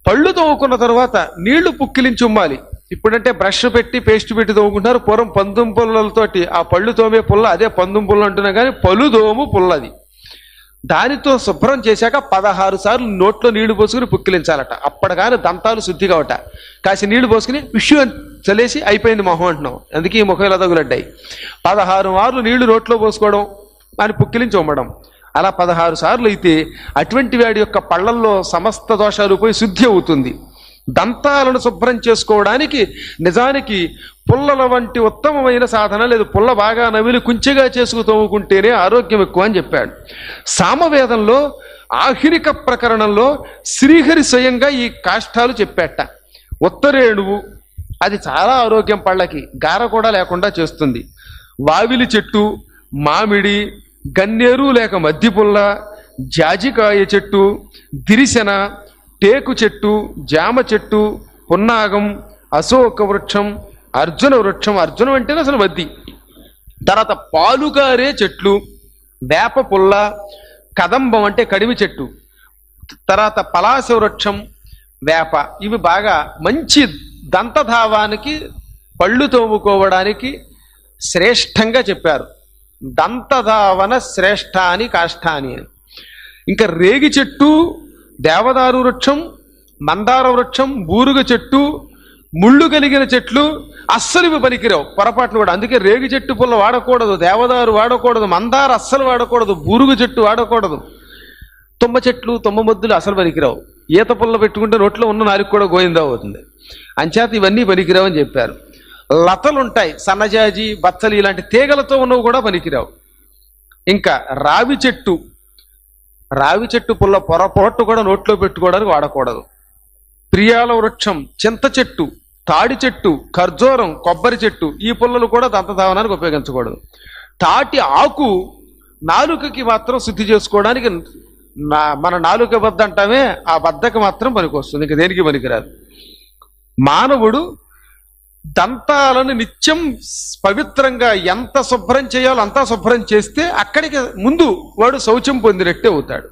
పళ్ళు తవ్వుకున్న తర్వాత నీళ్లు పుక్కిలించి ఉమ్మాలి. ఇప్పుడంటే బ్రష్ పెట్టి పేస్ట్ పెట్టి తవ్వుకుంటారు. పూర్వం పందుం పుల్లలతోటి ఆ పళ్ళు తోమే పుల్ల, అదే పందుం పుల్ల అంటున్నా కానీ పళ్ళు దోము పుల్లది. దానితో శుభ్రం చేశాక 16 సార్లు నోట్లో నీళ్లు పోసుకుని పుక్కిలించాలట. అప్పటికాని దంతాలు శుద్ధి కావట. కాసి నీళ్లు పోసుకుని విషయం చలేసి అయిపోయింది మొహం అంటున్నాం. అందుకే ఈ ముఖం ఇలా తగులడ్డాయి. 16 మార్లు నీళ్లు నోట్లో పోసుకోవడం, దాన్ని పుక్కిలించి ఉమ్మడం. అలా 16 సార్లు అయితే అటువంటి వాడి యొక్క పళ్ళల్లో సమస్త దోషాలు పోయి శుద్ధి అవుతుంది. దంతాలను శుభ్రం చేసుకోవడానికి నిజానికి పుల్లల వంటి ఉత్తమమైన సాధన లేదు. పుల్ల బాగా నవిలి కుంచెగా చేసుకు తోముకుంటేనే ఆరోగ్యం ఎక్కువ అని చెప్పాడు. సామవేదంలో ఆహిరిక ప్రకరణంలో శ్రీహరి స్వయంగా ఈ కాష్టాలు చెప్పాట. ఉత్తరేణువు, అది చాలా ఆరోగ్యం, పళ్ళకి గార కూడా లేకుండా చేస్తుంది. వావిలి చెట్టు, మామిడి, గన్నేరు లేక మద్దిపుల్ల, జాజికాయ చెట్టు, దిరిశన, టేకు చెట్టు, జామ చెట్టు, పున్నాగం, అశోక వృక్షం, అర్జున వృక్షం, అర్జునం అంటేనే అసలు వద్ది. తర్వాత పాలుగారే చెట్లు, వేప పుల్ల, కదంబం అంటే కడిమి చెట్టు, తర్వాత పలాస వృక్షం, వేప, ఇవి బాగా మంచి దంతధావానికి, పళ్ళు తోముకోవడానికి శ్రేష్టంగా చెప్పారు. దంతధావన శ్రేష్టాని కాష్టాని అని. ఇంకా రేగి చెట్టు, దేవదారు వృక్షం, మందార వృక్షం, బూరుగ చెట్టు, ముళ్ళు కలిగిన చెట్లు అస్సలు ఇవి పనికిరావు పొరపాటును కూడా. అందుకే రేగి చెట్టు పుల్ల వాడకూడదు, దేవదారు వాడకూడదు, మందార అస్సలు వాడకూడదు, బూరుగ చెట్టు వాడకూడదు. తుమ్మ చెట్లు, తుమ్మ మొద్దులు అసలు పనికిరావు. ఈత పుల్ల పెట్టుకుంటే నోట్లో ఉన్న నాలుగు కూడా గోయిందా అవుతుంది. అంచేత ఇవన్నీ పనికిరావు అని చెప్పారు. లతలుంటాయి, సన్నజాజి, బచ్చలి ఇలాంటి తీగలతో ఉన్నవి కూడా పనికిరావు. ఇంకా రావి చెట్టు పుల్ల పొరపాటు కూడా నోట్లో పెట్టుకోవడానికి వాడకూడదు. ప్రియాల వృక్షం, చింత చెట్టు, తాడి చెట్టు, ఖర్జూరం, కొబ్బరి చెట్టు, ఈ పుల్లలు కూడా దంతధావనానికి ఉపయోగించకూడదు. తాటి ఆకు నాలుకకి మాత్రం శుద్ధి చేసుకోవడానికి, మన నాలుక బద్ద అంటామే ఆ బద్దకి మాత్రం పనికొస్తుంది, ఇంక దేనికి పనికిరాదు. మానవుడు దంతాలను నిత్యం పవిత్రంగా ఎంత శుభ్రం చేయాలో అంతా శుభ్రం చేస్తే అక్కడికి ముందు వాడు శౌచం పొందినట్టే అవుతాడు.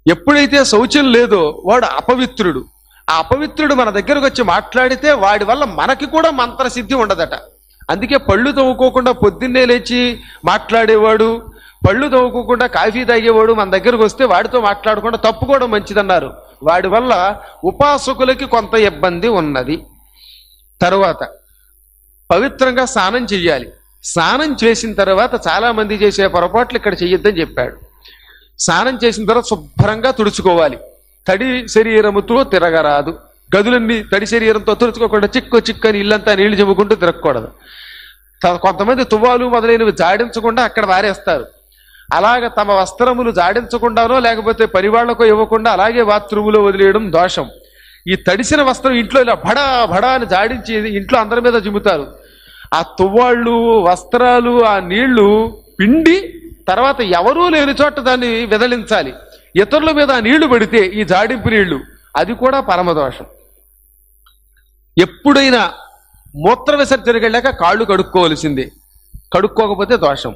ఎప్పుడైతే శౌచం లేదో వాడు అపవిత్రుడు. ఆ అపవిత్రుడు మన దగ్గరకు వచ్చి మాట్లాడితే వాడి వల్ల మనకి కూడా మంత్రసిద్ధి ఉండదట. అందుకే పళ్ళు తవ్వుకోకుండా పొద్దున్నే లేచి మాట్లాడేవాడు, పళ్ళు తవ్వుకోకుండా కాఫీ తాగేవాడు మన దగ్గరకు వస్తే వాడితో మాట్లాడకుండా తప్పుకోవడం మంచిదన్నారు. వాడి వల్ల ఉపాసకులకి కొంత ఇబ్బంది ఉన్నది. తరువాత పవిత్రంగా స్నానం చెయ్యాలి. స్నానం చేసిన తర్వాత చాలా మంది చేసే పొరపాట్లు ఇక్కడ చెయ్యొద్దని చెప్పాడు. స్నానం చేసిన తర్వాత శుభ్రంగా తుడుచుకోవాలి. తడి శరీరముతో తిరగరాదు. గదులన్నీ తడి శరీరంతో తుడుచుకోకుండా చిక్కని ఇల్లంతా నీళ్లు చెమ్ముకుంటూ తిరగకూడదు. కొంతమంది తువ్వాలు మొదలైనవి జాడించకుండా అక్కడ వారేస్తారు. అలాగ తమ వస్త్రములు జాడించకుండానో లేకపోతే పరివాళ్లకు ఇవ్వకుండా అలాగే బాత్రూములో వదిలేయడం దోషం. ఈ తడిసిన వస్త్రం ఇంట్లో ఇలా భడా భడా అని జాడించి ఇంట్లో అందరి మీద జిమ్ముతారు. ఆ తువ్వాళ్ళు, వస్త్రాలు, ఆ నీళ్లు పిండి తర్వాత ఎవరూ లేని చోట దాన్ని వెదలించాలి. ఇతరుల మీద ఆ నీళ్లు పడితే ఈ జాడింపు నీళ్లు అది కూడా పరమదోషం. ఎప్పుడైనా మూత్ర విసర్జనకి వెళ్ళాక కాళ్ళు కడుక్కోవలసిందే, కడుక్కోకపోతే దోషం.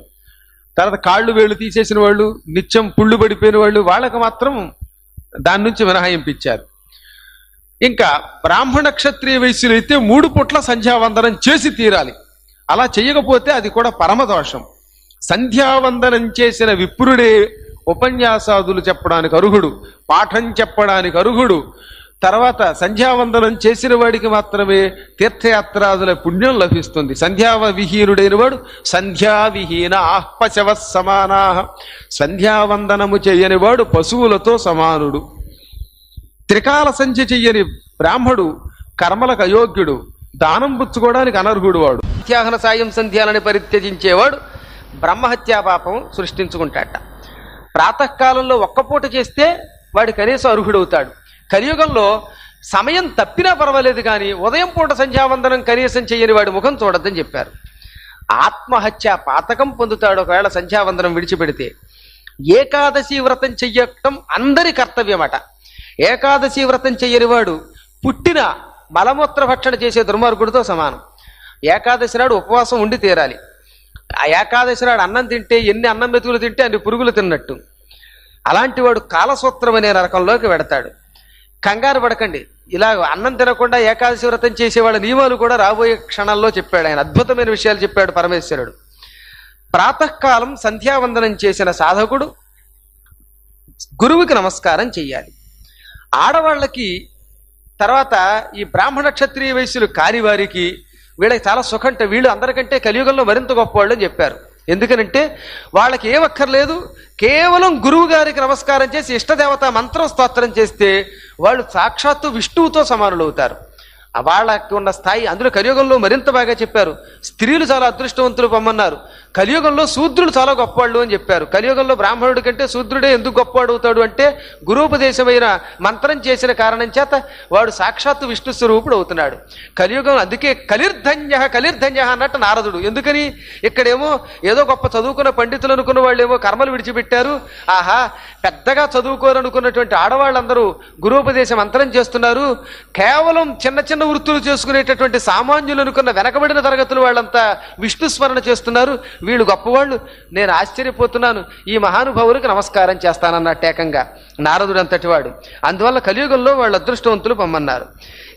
తర్వాత కాళ్ళు వేళ్ళు తీసేసిన వాళ్ళు, నిత్యం పుళ్ళు పడిపోయిన వాళ్ళు, వాళ్ళకి మాత్రం దాని నుంచి మినహాయింపించారు. ఇంకా బ్రాహ్మణ క్షత్రియ వైశ్యులు అయితే 3 పూట్ల సంధ్యావందనం చేసి తీరాలి. అలా చేయకపోతే అది కూడా పరమదోషం. సంధ్యావందనం చేసిన విప్రుడే ఉపన్యాసాదులు చెప్పడానికి అర్హుడు, పాఠం చెప్పడానికి అర్హుడు. తర్వాత సంధ్యావందనం చేసిన వాడికి మాత్రమే తీర్థయాత్రాదుల పుణ్యం లభిస్తుంది. సంధ్యావిహీనుడైన వాడు సంధ్యావిహీన ఆహ్పశవ సమానా, సంధ్యావందనము చేయని వాడు పశువులతో సమానుడు. త్రికాల సంధ్య చెయ్యని బ్రాహ్మడు కర్మలకు అయోగ్యుడు, దానం పుచ్చుకోవడానికి అనర్హుడు. వాడు మధ్యాహ్న సాయం సంధ్యాలని పరిత్యజించేవాడు బ్రహ్మహత్యా పాపం సృష్టించుకుంటాట. ప్రాతకాలంలో ఒక్కపూట చేస్తే వాడి కనీసం అర్హుడవుతాడు. కలియుగంలో సమయం తప్పినా పర్వాలేదు కానీ ఉదయం పూట సంధ్యావందనం కనీసం చేయని వాడి ముఖం చూడద్దని చెప్పారు. ఆత్మహత్య పాతకం పొందుతాడు ఒకవేళ సంధ్యావందనం విడిచిపెడితే. ఏకాదశి వ్రతం చెయ్యటం అందరి కర్తవ్యమట. ఏకాదశి వ్రతం చెయ్యని వాడు పుట్టిన మలమూత్ర భక్షణ చేసే దుర్మార్గుడితో సమానం. ఏకాదశి నాడు ఉపవాసం ఉండి తీరాలి. ఆ ఏకాదశి నాడు అన్నం తింటే ఎన్ని అన్నం మెతుకులు తింటే అన్ని పురుగులు తిన్నట్టు. అలాంటి వాడు కాలసూత్రం అనే నరకంలోకి వెడతాడు. కంగారు పడకండి, ఇలా అన్నం తినకుండా ఏకాదశి వ్రతం చేసేవాళ్ళ నియమాలు కూడా రాబోయే క్షణాల్లో చెప్పాడు ఆయన. అద్భుతమైన విషయాలు చెప్పాడు పరమేశ్వరుడు. ప్రాతకాలం సంధ్యావందనం చేసిన సాధకుడు గురువుకి నమస్కారం చెయ్యాలి. ఆడవాళ్ళకి తర్వాత ఈ బ్రాహ్మణ క్షత్రియ వైశ్యులు కాని వారికి వీళ్ళకి చాలా సుఖంట. వీళ్ళు అందరికంటే కలియుగంలో మరింత గొప్పవాళ్ళు అని చెప్పారు. ఎందుకనంటే వాళ్ళకి ఏమక్కర్లేదు, కేవలం గురువు గారికి నమస్కారం చేసి ఇష్టదేవత మంత్రం స్తోత్రం చేస్తే వాళ్ళు సాక్షాత్తు విష్ణువుతో సమానులు అవుతారు. వాళ్ళకి ఉన్న స్థాయి అందులో కలియుగంలో మరింత బాగా చెప్పారు. స్త్రీలు చాలా అదృష్టవంతులు పొమ్మన్నారు. కలియుగంలో శూద్రులు చాలా గొప్పవాళ్ళు అని చెప్పారు. కలియుగంలో బ్రాహ్మణుడి కంటే శూద్రుడే ఎందుకు గొప్పవాడు అవుతాడు అంటే గురూపదేశమైన మంత్రం చేసిన కారణం చేత వాడు సాక్షాత్తు విష్ణు స్వరూపుడు అవుతున్నాడు. కలియుగం అందుకే కలిర్ధన్య అన్నట్టు నారదుడు. ఎందుకని ఇక్కడేమో ఏదో గొప్ప చదువుకున్న పండితులు అనుకున్న వాళ్ళు ఏమో కర్మలు విడిచిపెట్టారు. ఆహా, పెద్దగా చదువుకోరనుకున్నటువంటి ఆడవాళ్ళందరూ గురూపదేశ మంత్రం చేస్తున్నారు. కేవలం చిన్న చిన్న వృత్తులు చేసుకునేటటువంటి సామాన్యులు అనుకున్న వెనకబడిన తరగతులు వాళ్ళంతా విష్ణు స్మరణ చేస్తున్నారు. వీళ్ళు గొప్పవాళ్ళు, నేను ఆశ్చర్యపోతున్నాను, ఈ మహానుభావులకు నమస్కారం చేస్తానన్నట్టు ఏకంగా నారదుడు అంతటి వాడు. అందువల్ల కలియుగంలో వాళ్ళు అదృష్టవంతులు పొమ్మన్నారు.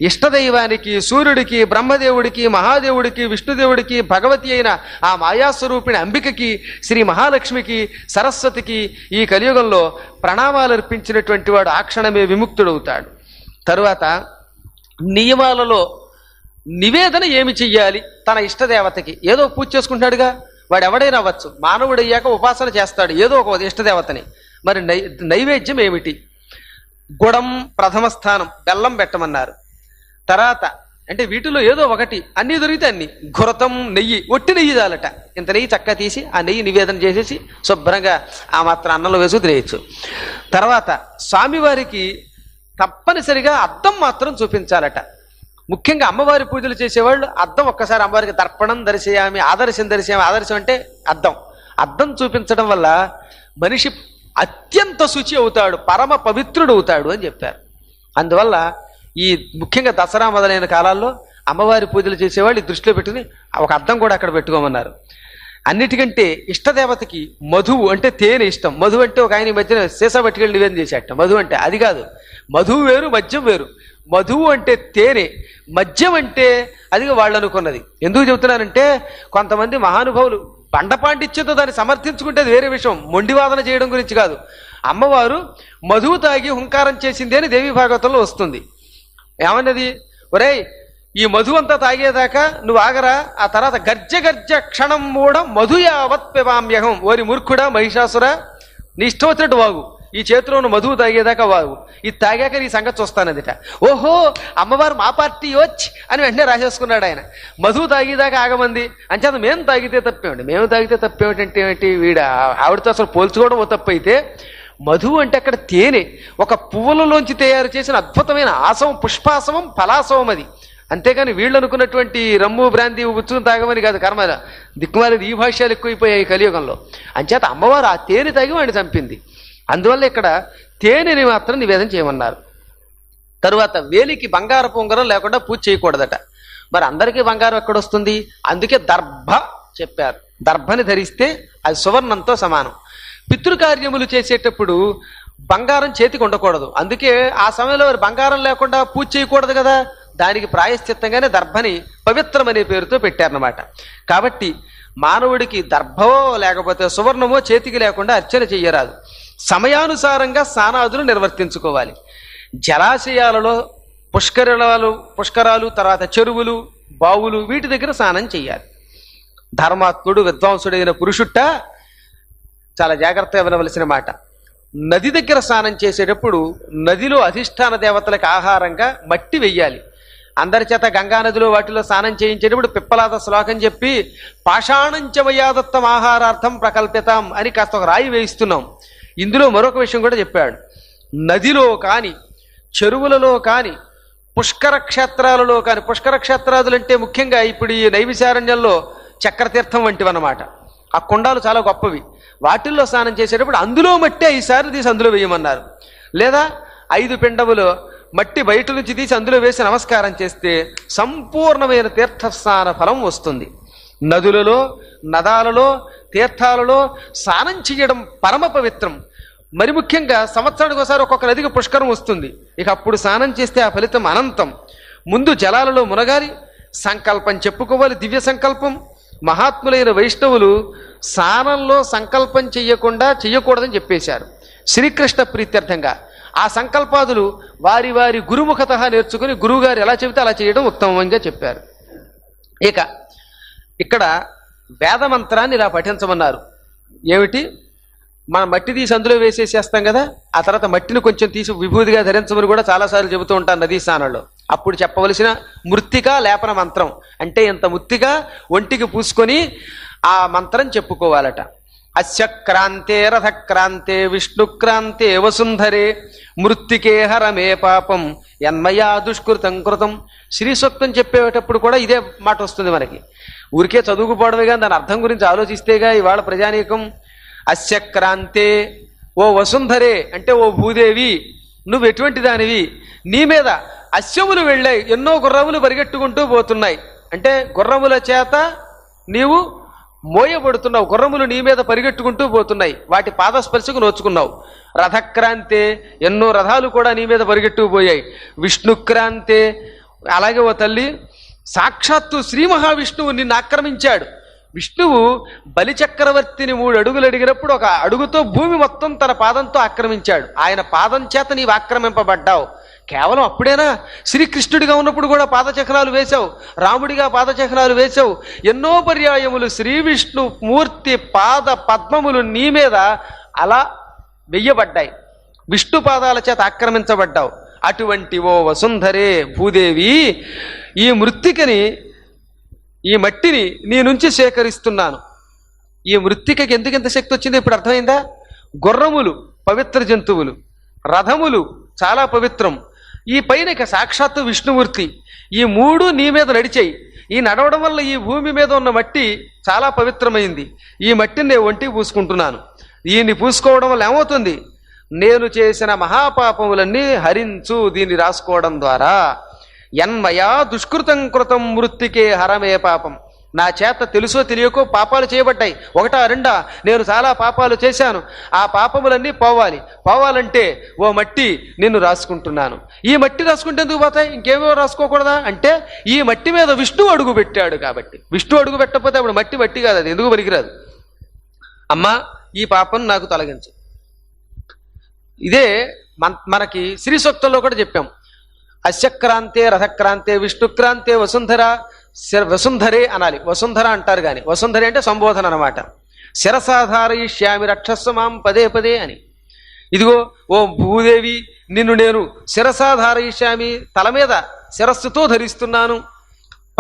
ఇష్టదైవానికి, సూర్యుడికి, బ్రహ్మదేవుడికి, మహాదేవుడికి, విష్ణుదేవుడికి, భగవతి అయిన ఆ మాయాస్వరూపిణి అంబికకి, శ్రీ మహాలక్ష్మికి, సరస్వతికి ఈ కలియుగంలో ప్రణామాలు అర్పించినటువంటి వాడు ఆ క్షణమే విముక్తుడవుతాడు. తరువాత నియమాలలో నివేదన ఏమి చెయ్యాలి? తన ఇష్టదేవతకి ఏదో పూజ చేసుకుంటాడుగా, వాడు ఎవడైనా అవ్వచ్చు. మానవుడు అయ్యాక ఉపాసన చేస్తాడు ఏదో ఒక ఇష్టదేవతని. మరి నైవేద్యం ఏమిటి? గుడం ప్రథమ స్థానం, బెల్లం పెట్టమన్నారు. తర్వాత అంటే వీటిలో ఏదో ఒకటి, అన్నీ దొరికితే అన్ని. ఘృతం, నెయ్యి, ఒట్టి నెయ్యి చాలట. ఇంత నెయ్యి చక్కగా తీసి ఆ నెయ్యి నివేదన చేసేసి శుభ్రంగా ఆ మాత్రం అన్నంలో వేసుకు తినేయచ్చు. తర్వాత స్వామివారికి తప్పనిసరిగా అద్దం మాత్రం చూపించాలట. ముఖ్యంగా అమ్మవారి పూజలు చేసేవాళ్ళు అద్దం ఒక్కసారి అమ్మవారికి తర్పణం దర్శయామి, ఆదర్శం అంటే అద్దం. అద్దం చూపించడం వల్ల మనిషి అత్యంత శుచి అవుతాడు, పరమ పవిత్రుడు అవుతాడు అని చెప్పారు. అందువల్ల ఈ ముఖ్యంగా దసరా మొదలైన కాలాల్లో అమ్మవారి పూజలు చేసేవాళ్ళు దృష్టిలో పెట్టుకుని ఒక అద్దం కూడా అక్కడ పెట్టుకోమన్నారు. అన్నిటికంటే ఇష్టదేవతకి మధువు అంటే తేనె ఇష్టం. మధు అంటే ఒక ఆయన ఈ మధ్యన సీసా పట్టుకెళ్ళి నివేదన చేసేట. మధు అంటే అది కాదు, మధువు వేరు మద్యం వేరు. మధువు అంటే తేనె, మద్యం అంటే అది వాళ్ళు అనుకున్నది. ఎందుకు చెబుతున్నానంటే కొంతమంది మహానుభావులు బండపాండిత్యంతో దాన్ని సమర్థించుకుంటే అది వేరే విషయం, మొండివాదన చేయడం గురించి కాదు. అమ్మవారు మధువు తాగి హుంకారం చేసింది అని దేవి భాగవతంలో వస్తుంది. ఏమన్నది? ఒరేయ్, ఈ మధు అంతా తాగేదాకా నువ్వు ఆగరా, ఆ తర్వాత గర్జ క్షణం మూఢం మధు యావత్ పిబామ్యహం. ఓరి మూర్ఖుడా, మహిషాసురా, నీ ఇష్టం వచ్చినట్టు వాగు, ఈ చేతిలో ఉన్న మధువు తాగేదాకా వాగు, ఇది తాగాక నీ సంగతి చూస్తానదిట. ఓహో అమ్మవారు మా పార్టీ వచ్చి అని వెంటనే రాసేసుకున్నాడు ఆయన. మధువు తాగేదాకా ఆగమంది అంచేత మేము తాగితే తప్పేమిటి, మేము తాగితే తప్పేమిటంటే ఏమిటి, ఆవిడతో అసలు పోల్చుకోవడం ఓ తప్పు అయితే, మధువు అంటే అక్కడ తేనె, ఒక పువ్వులలోంచి తయారు చేసిన అద్భుతమైన ఆసవం, పుష్పాసవం, ఫలాసవం అది. అంతేగాని వీళ్ళు అనుకున్నటువంటి రమ్ము బ్రాంతి ఉచ్చును తాగమని కాదు. కర్మ దిక్కుమాలేదు ఈ భాష్యాలు ఎక్కువైపోయాయి కలియుగంలో. అంచేత అమ్మవారు ఆ తేనె తాగి వాడిని చంపింది. అందువల్ల ఇక్కడ తేనెని మాత్రం నివేదన చేయమన్నారు. తరువాత వేలికి బంగారపు ఉంగరం లేకుండా పూజ చేయకూడదట. మరి అందరికీ బంగారం ఎక్కడొస్తుంది? అందుకే దర్భ చెప్పారు. దర్భని ధరిస్తే అది సువర్ణంతో సమానం. పితృకార్యములు చేసేటప్పుడు బంగారం చేతికి ఉండకూడదు. అందుకే ఆ సమయంలో బంగారం లేకుండా పూజ చేయకూడదు కదా, దానికి ప్రాయశ్చిత్తంగానే దర్భని పవిత్రమనే పేరుతో పెట్టారన్నమాట. కాబట్టి మానవుడికి దర్భవో లేకపోతే సువర్ణమో చేతికి లేకుండా అర్చన చెయ్యరాదు. సమయానుసారంగా స్నానాదులు నిర్వర్తించుకోవాలి. జలాశయాలలో పుష్కరాలు తర్వాత చెరువులు, బావులు వీటి దగ్గర స్నానం చెయ్యాలి. ధర్మాత్ముడు విద్వాంసుడైన పురుషుట్ట చాలా జాగ్రత్తగా వినవలసిన మాట. నది దగ్గర స్నానం చేసేటప్పుడు నదిలో అధిష్టాన దేవతలకు ఆహారంగా మట్టి వెయ్యాలి. అందరి చేత గంగానదిలో వాటిలో స్నానం చేయించేటప్పుడు పిప్పలాద శ్లోకం చెప్పి పాషాణంచమయాదత్తం ఆహారార్థం ప్రకల్పితాం అని కాస్త ఒక రాయి వేయిస్తున్నాం. ఇందులో మరొక విషయం కూడా చెప్పాడు. నదిలో కానీ చెరువులలో కానీ పుష్కర క్షేత్రాలలో కానీ, పుష్కర క్షేత్రాదులు అంటే ముఖ్యంగా ఇప్పుడు ఈ నైమిషారణ్యంలో చక్రతీర్థం వంటివన్నమాట. ఆ కుండాలు చాలా గొప్పవి. వాటిల్లో స్నానం చేసేటప్పుడు అందులో మట్టి ఈసారి తీసి అందులో వేయమన్నారు. లేదా 5 పిండములు మట్టి బయట నుంచి తీసి అందులో వేసి నమస్కారం చేస్తే సంపూర్ణమైన తీర్థస్నాన ఫలం వస్తుంది. నదులలో, నదాలలో, తీర్థాలలో స్నానం చేయడం పరమ పవిత్రం. మరి ముఖ్యంగా సంవత్సరానికి ఒకసారి ఒక్కొక్క నదికి పుష్కరం వస్తుంది. ఇక అప్పుడు స్నానం చేస్తే ఆ ఫలితం అనంతం. ముందు జలాలలో మునగాలి, సంకల్పం చెప్పుకోవాలి, దివ్య సంకల్పం. మహాత్ములైన వైష్ణవులు స్నానంలో సంకల్పం చెయ్యకూడదని చెప్పేశారు శ్రీకృష్ణ ప్రీత్యర్థంగా. ఆ సంకల్పాదులు వారి వారి గురుముఖత నేర్చుకుని గురువుగారు ఎలా చెబితే అలా చేయడం ఉత్తమంగా చెప్పారు. ఇక ఇక్కడ వేదమంత్రాన్ని ఇలా పఠించమన్నారు. ఏమిటి? మనం మట్టి తీసి అందులో వేసేసేస్తాం కదా, ఆ తర్వాత మట్టిని కొంచెం తీసి విభూతిగా ధరించమని కూడా చాలాసార్లు చెబుతూ ఉంటాను నదీ స్నానంలో. అప్పుడు చెప్పవలసిన మృత్తికా లేపన మంత్రం అంటే ఇంత మృత్తిగా ఒంటికి పూసుకొని ఆ మంత్రం చెప్పుకోవాలట. అస్య క్రాంతే రథక్రాంతే విష్ణుక్రాంతే వసుంధరే మృత్తికే హరమే పాపం యన్మయా దుష్కృతం కృతం. శ్రీ సూక్తం చెప్పేటప్పుడు కూడా ఇదే మాట వస్తుంది మనకి. ఊరికే చదువుకుపోవడమే కానీ దాని అర్థం గురించి ఆలోచిస్తేగా ఇవాళ ప్రజానీకం. అస్య క్రాంతే, ఓ వసుంధరే అంటే ఓ భూదేవి, నువ్వు ఎటువంటి దానివి, నీ మీద అశ్వములు వెళ్ళాయి, ఎన్నో గుర్రములు పరిగెట్టుకుంటూ పోతున్నాయి. అంటే గుర్రముల చేత నీవు మోయబడుతున్నావు, గుర్రములు నీ మీద పరిగెట్టుకుంటూ పోతున్నాయి, వాటి పాదస్పర్శకు నోచుకున్నావు. రథక్రాంతే, ఎన్నో రథాలు కూడా నీ మీద పరిగెట్టుకుపోయాయి. విష్ణుక్రాంతే, అలాగే ఓ తల్లి సాక్షాత్తు శ్రీ మహావిష్ణువు నిన్ను ఆక్రమించాడు. విష్ణువు బలిచక్రవర్తిని 3 అడుగులు అడిగినప్పుడు ఒక అడుగుతో భూమి మొత్తం తన పాదంతో ఆక్రమించాడు. ఆయన పాదం చేత నీవు ఆక్రమింపబడ్డావు. కేవలం అప్పుడేనా? శ్రీకృష్ణుడిగా ఉన్నప్పుడు కూడా పాదచక్రాలు వేశావు, రాముడిగా పాదచక్రాలు వేశావు. ఎన్నో పర్యాయములు శ్రీ విష్ణు మూర్తి పాద పద్మములు నీ మీద అలా వెయ్యబడ్డాయి, విష్ణు పాదాల చేత ఆక్రమించబడ్డావు. అటువంటి ఓ వసుంధరే భూదేవి, ఈ మృత్తికని, ఈ మట్టిని నీ నుంచి సేకరిస్తున్నాను. ఈ మృత్తికకి ఎందుకు ఎంత శక్తి వచ్చిందో ఇప్పుడు అర్థమైందా? గుర్రములు పవిత్ర జంతువులు, రథములు చాలా పవిత్రం, ఈ పైన సాక్షాత్తు విష్ణుమూర్తి, ఈ 3 నీ మీద నడిచాయి. ఈ నడవడం వల్ల ఈ భూమి మీద ఉన్న మట్టి చాలా పవిత్రమైంది. ఈ మట్టిని నేను ఒంటికి పూసుకుంటున్నాను. దీన్ని పూసుకోవడం వల్ల ఏమవుతుంది? నేను చేసిన మహాపాపములన్నీ హరించు దీన్ని రాసుకోవడం ద్వారా. యన్మయా దుష్కృతం కృతం మృత్తికే హరమే పాపం. నా చేత తెలుసో తెలియకో పాపాలు చేయబడ్డాయి, 1, 2 నేను చాలా పాపాలు చేశాను. ఆ పాపములన్నీ పోవాలంటే ఓ మట్టి నిన్ను రాసుకుంటున్నాను. ఈ మట్టి రాసుకుంటే ఎందుకు పోతాయి? ఇంకేమో రాసుకోకూడదా అంటే ఈ మట్టి మీద విష్ణువు అడుగు పెట్టాడు కాబట్టి. విష్ణువు అడుగు పెట్టకపోతే అప్పుడు మట్టి కాదు, అది ఎందుకు పనికిరాదు. అమ్మా ఈ పాపం నాకు తొలగించు. ఇదే మనకి శ్రీ సూక్తంలో కూడా చెప్పాం. అశ్యక్రాంతే రథక్రాంతే విష్ణుక్రాంతే వసుంధరే అనాలి. వసుంధర అంటారు కానీ వసుంధరే అంటే సంబోధన అనమాట. శిరసాధారయిష్యామి రక్షస్సు మాం పదే పదే అని. ఇదిగో ఓ భూదేవి, నిన్ను నేను శిరసాధారయిష్యామి, తల మీద శిరస్సుతో ధరిస్తున్నాను.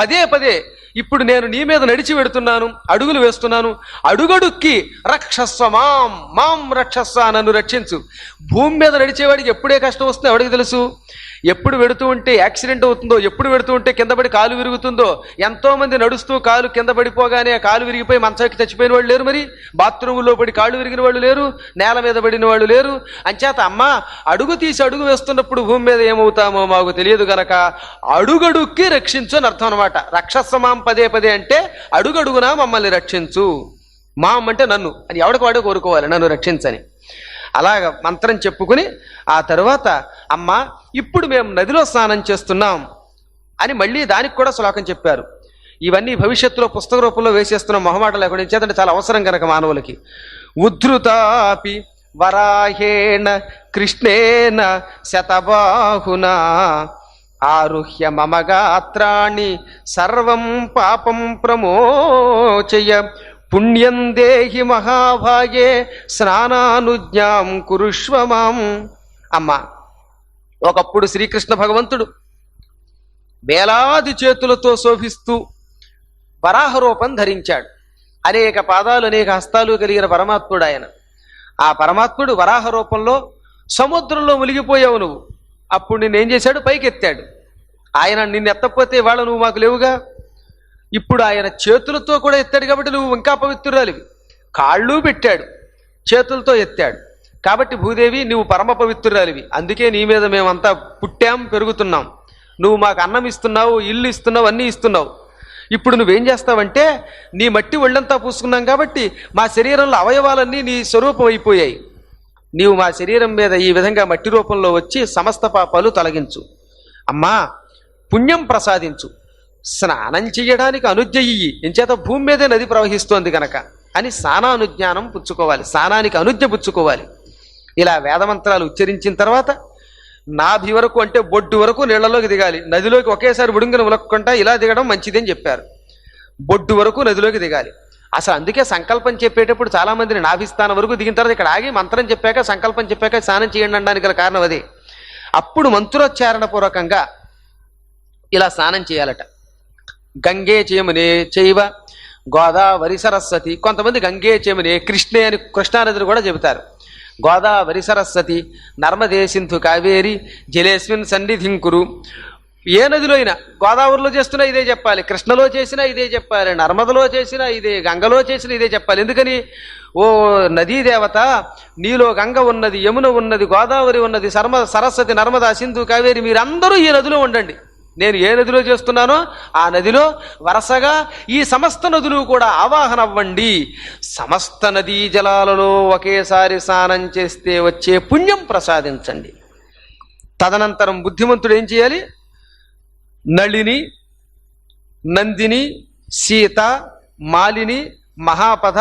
పదే పదే ఇప్పుడు నేను నీ మీద నడిచి వెడుతున్నాను, అడుగులు వేస్తున్నాను. అడుగడుక్కి రక్షస్వ మాం మాం రక్షస్వ, నన్ను రక్షించు. భూమి మీద నడిచేవాడికి ఎప్పుడే కష్టం వస్తుందో ఎవడికి తెలుసు? ఎప్పుడు వెడుతూ ఉంటే యాక్సిడెంట్ అవుతుందో, ఎప్పుడు వెడుతూ ఉంటే కింద పడి కాలు విరుగుతుందో. ఎంతో మంది నడుస్తూ కాలు కింద పడిపోగానే ఆ కాలు విరిగిపోయి మంచానికి చచ్చిపోయిన వాళ్ళు లేరు, మరి బాత్రూములో పడి కాళ్ళు విరిగిన వాళ్ళు లేరు, నేల మీద పడిన వాళ్ళు లేరు. అంచేత అమ్మ, అడుగు తీసి అడుగు వేస్తున్నప్పుడు భూమి మీద ఏమవుతామో మాకు తెలియదు గనక అడుగడుక్కి రక్షించు అని అర్థం అనమాట. రక్షస్సమాం పదే పదే అంటే అడుగడుగునా మమ్మల్ని రక్షించు. మాం అంటే నన్ను అని ఎవడికి వాడే కోరుకోవాలి, నన్ను రక్షించని. అలాగ మంత్రం చెప్పుకుని ఆ తరువాత అమ్మ ఇప్పుడు మేము నదిలో స్నానం చేస్తున్నాం అని మళ్ళీ దానికి కూడా శ్లోకం చెప్పారు. ఇవన్నీ భవిష్యత్తులో పుస్తక రూపంలో వేసేస్తున్నాం, మొహమాట లేకుండా. చేతంటే చాలా అవసరం కనుక మానవులకి. ఉద్ధృతాపి వరాహేణ కృష్ణేన శతబాహునా ఆరుహ్య మమ గాత్రాణి సర్వం పాపం ప్రమోచయ పుణ్యం దేహి మహాభాగే స్నానానుజ్ఞాం కురుష్వ మాం. అమ్మ, ఒకప్పుడు శ్రీకృష్ణ భగవంతుడు వేలాది చేతులతో శోభిస్తూ వరాహ రూపం ధరించాడు. అనేక పాదాలు అనేక హస్తాలు కలిగిన పరమాత్ముడు ఆయన. ఆ పరమాత్ముడు వరాహ రూపంలో సముద్రంలో మునిగిపోయావు నువ్వు. అప్పుడు నిన్నేం చేశాడు? పైకెత్తాడు. ఆయన నిన్ను ఎత్తకపోతే ఇవాళ నువ్వు మాకు లేవుగా. ఇప్పుడు ఆయన చేతులతో కూడా ఎత్తాడు కాబట్టి నువ్వు ఇంకా పవిత్రురాలివి. కాళ్ళు పెట్టాడు, చేతులతో ఎత్తాడు కాబట్టి భూదేవి నువ్వు పరమ పవిత్రురాలివి. అందుకే నీ మీద మేమంతా పుట్టాం, పెరుగుతున్నాం. నువ్వు మాకు అన్నం ఇస్తున్నావు, ఇల్లు ఇస్తున్నావు, అన్నీ ఇస్తున్నావు. ఇప్పుడు నువ్వేం చేస్తావంటే నీ మట్టి ఒళ్ళంతా పూసుకున్నాం కాబట్టి మా శరీరంలో అవయవాలన్నీ నీ స్వరూపం అయిపోయాయి. నీవు మా శరీరం మీద ఈ విధంగా మట్టి రూపంలో వచ్చి సమస్త పాపాలు తొలగించు. అమ్మా, పుణ్యం ప్రసాదించు, స్నానం చేయడానికి అనుజ్ఞయి. ఎంచేత భూమి మీదే నది ప్రవహిస్తోంది కనుక అని స్నానానుజ్ఞానం పుచ్చుకోవాలి, స్నానానికి అనుజ్ఞ పుచ్చుకోవాలి. ఇలా వేదమంత్రాలు ఉచ్చరించిన తర్వాత నాభి వరకు అంటే బొడ్డు వరకు నీళ్లలోకి దిగాలి. నదిలోకి ఒకేసారి బుడుంగిన ఉలక్కుంటా ఇలా దిగడం మంచిదని చెప్పారు. బొడ్డు వరకు నదిలోకి దిగాలి. అసలు అందుకే సంకల్పం చెప్పేటప్పుడు చాలా మందిని నాభిస్థానం వరకు దిగిన తర్వాత ఇక్కడ ఆగి మంత్రం చెప్పాక సంకల్పం చెప్పాక స్నానం చేయండి అనడానికి గల కారణం అదే. అప్పుడు మంత్రోచ్చారణ పూర్వకంగా ఇలా స్నానం చేయాలట. గంగే చేయమునే చైవ గోదావరి సరస్వతి. కొంతమంది గంగే చేయమునే కృష్ణే అని కృష్ణానదిని కూడా చెబుతారు. గోదావరి సరస్వతి నర్మదే సింధు కావేరి జలేస్మిన్ సన్నిధింకురు. ఏ నదిలో అయినా గోదావరిలో చేస్తున్నా ఇదే చెప్పాలి, కృష్ణలో చేసినా ఇదే చెప్పాలి, నర్మదలో చేసినా ఇదే, గంగలో చేసినా ఇదే చెప్పాలి. ఎందుకని? ఓ నదీ దేవత, నీలో గంగ ఉన్నది, యమున ఉన్నది, గోదావరి ఉన్నది, సరస్వతి, నర్మదా, సింధు, కావేరి, మీరందరూ ఈ నదిలో ఉండండి. నేను ఏ నదిలో చేస్తున్నానో ఆ నదిలో వరుసగా ఈ సమస్త నదులు కూడా ఆవాహన అవ్వండి. సమస్త నదీ జలాలలో ఒకేసారి స్నానం చేస్తే వచ్చే పుణ్యం ప్రసాదించండి. తదనంతరం బుద్ధిమంతుడు ఏం చేయాలి? నళిని, నందిని, సీత, మాలిని, మహాపథ,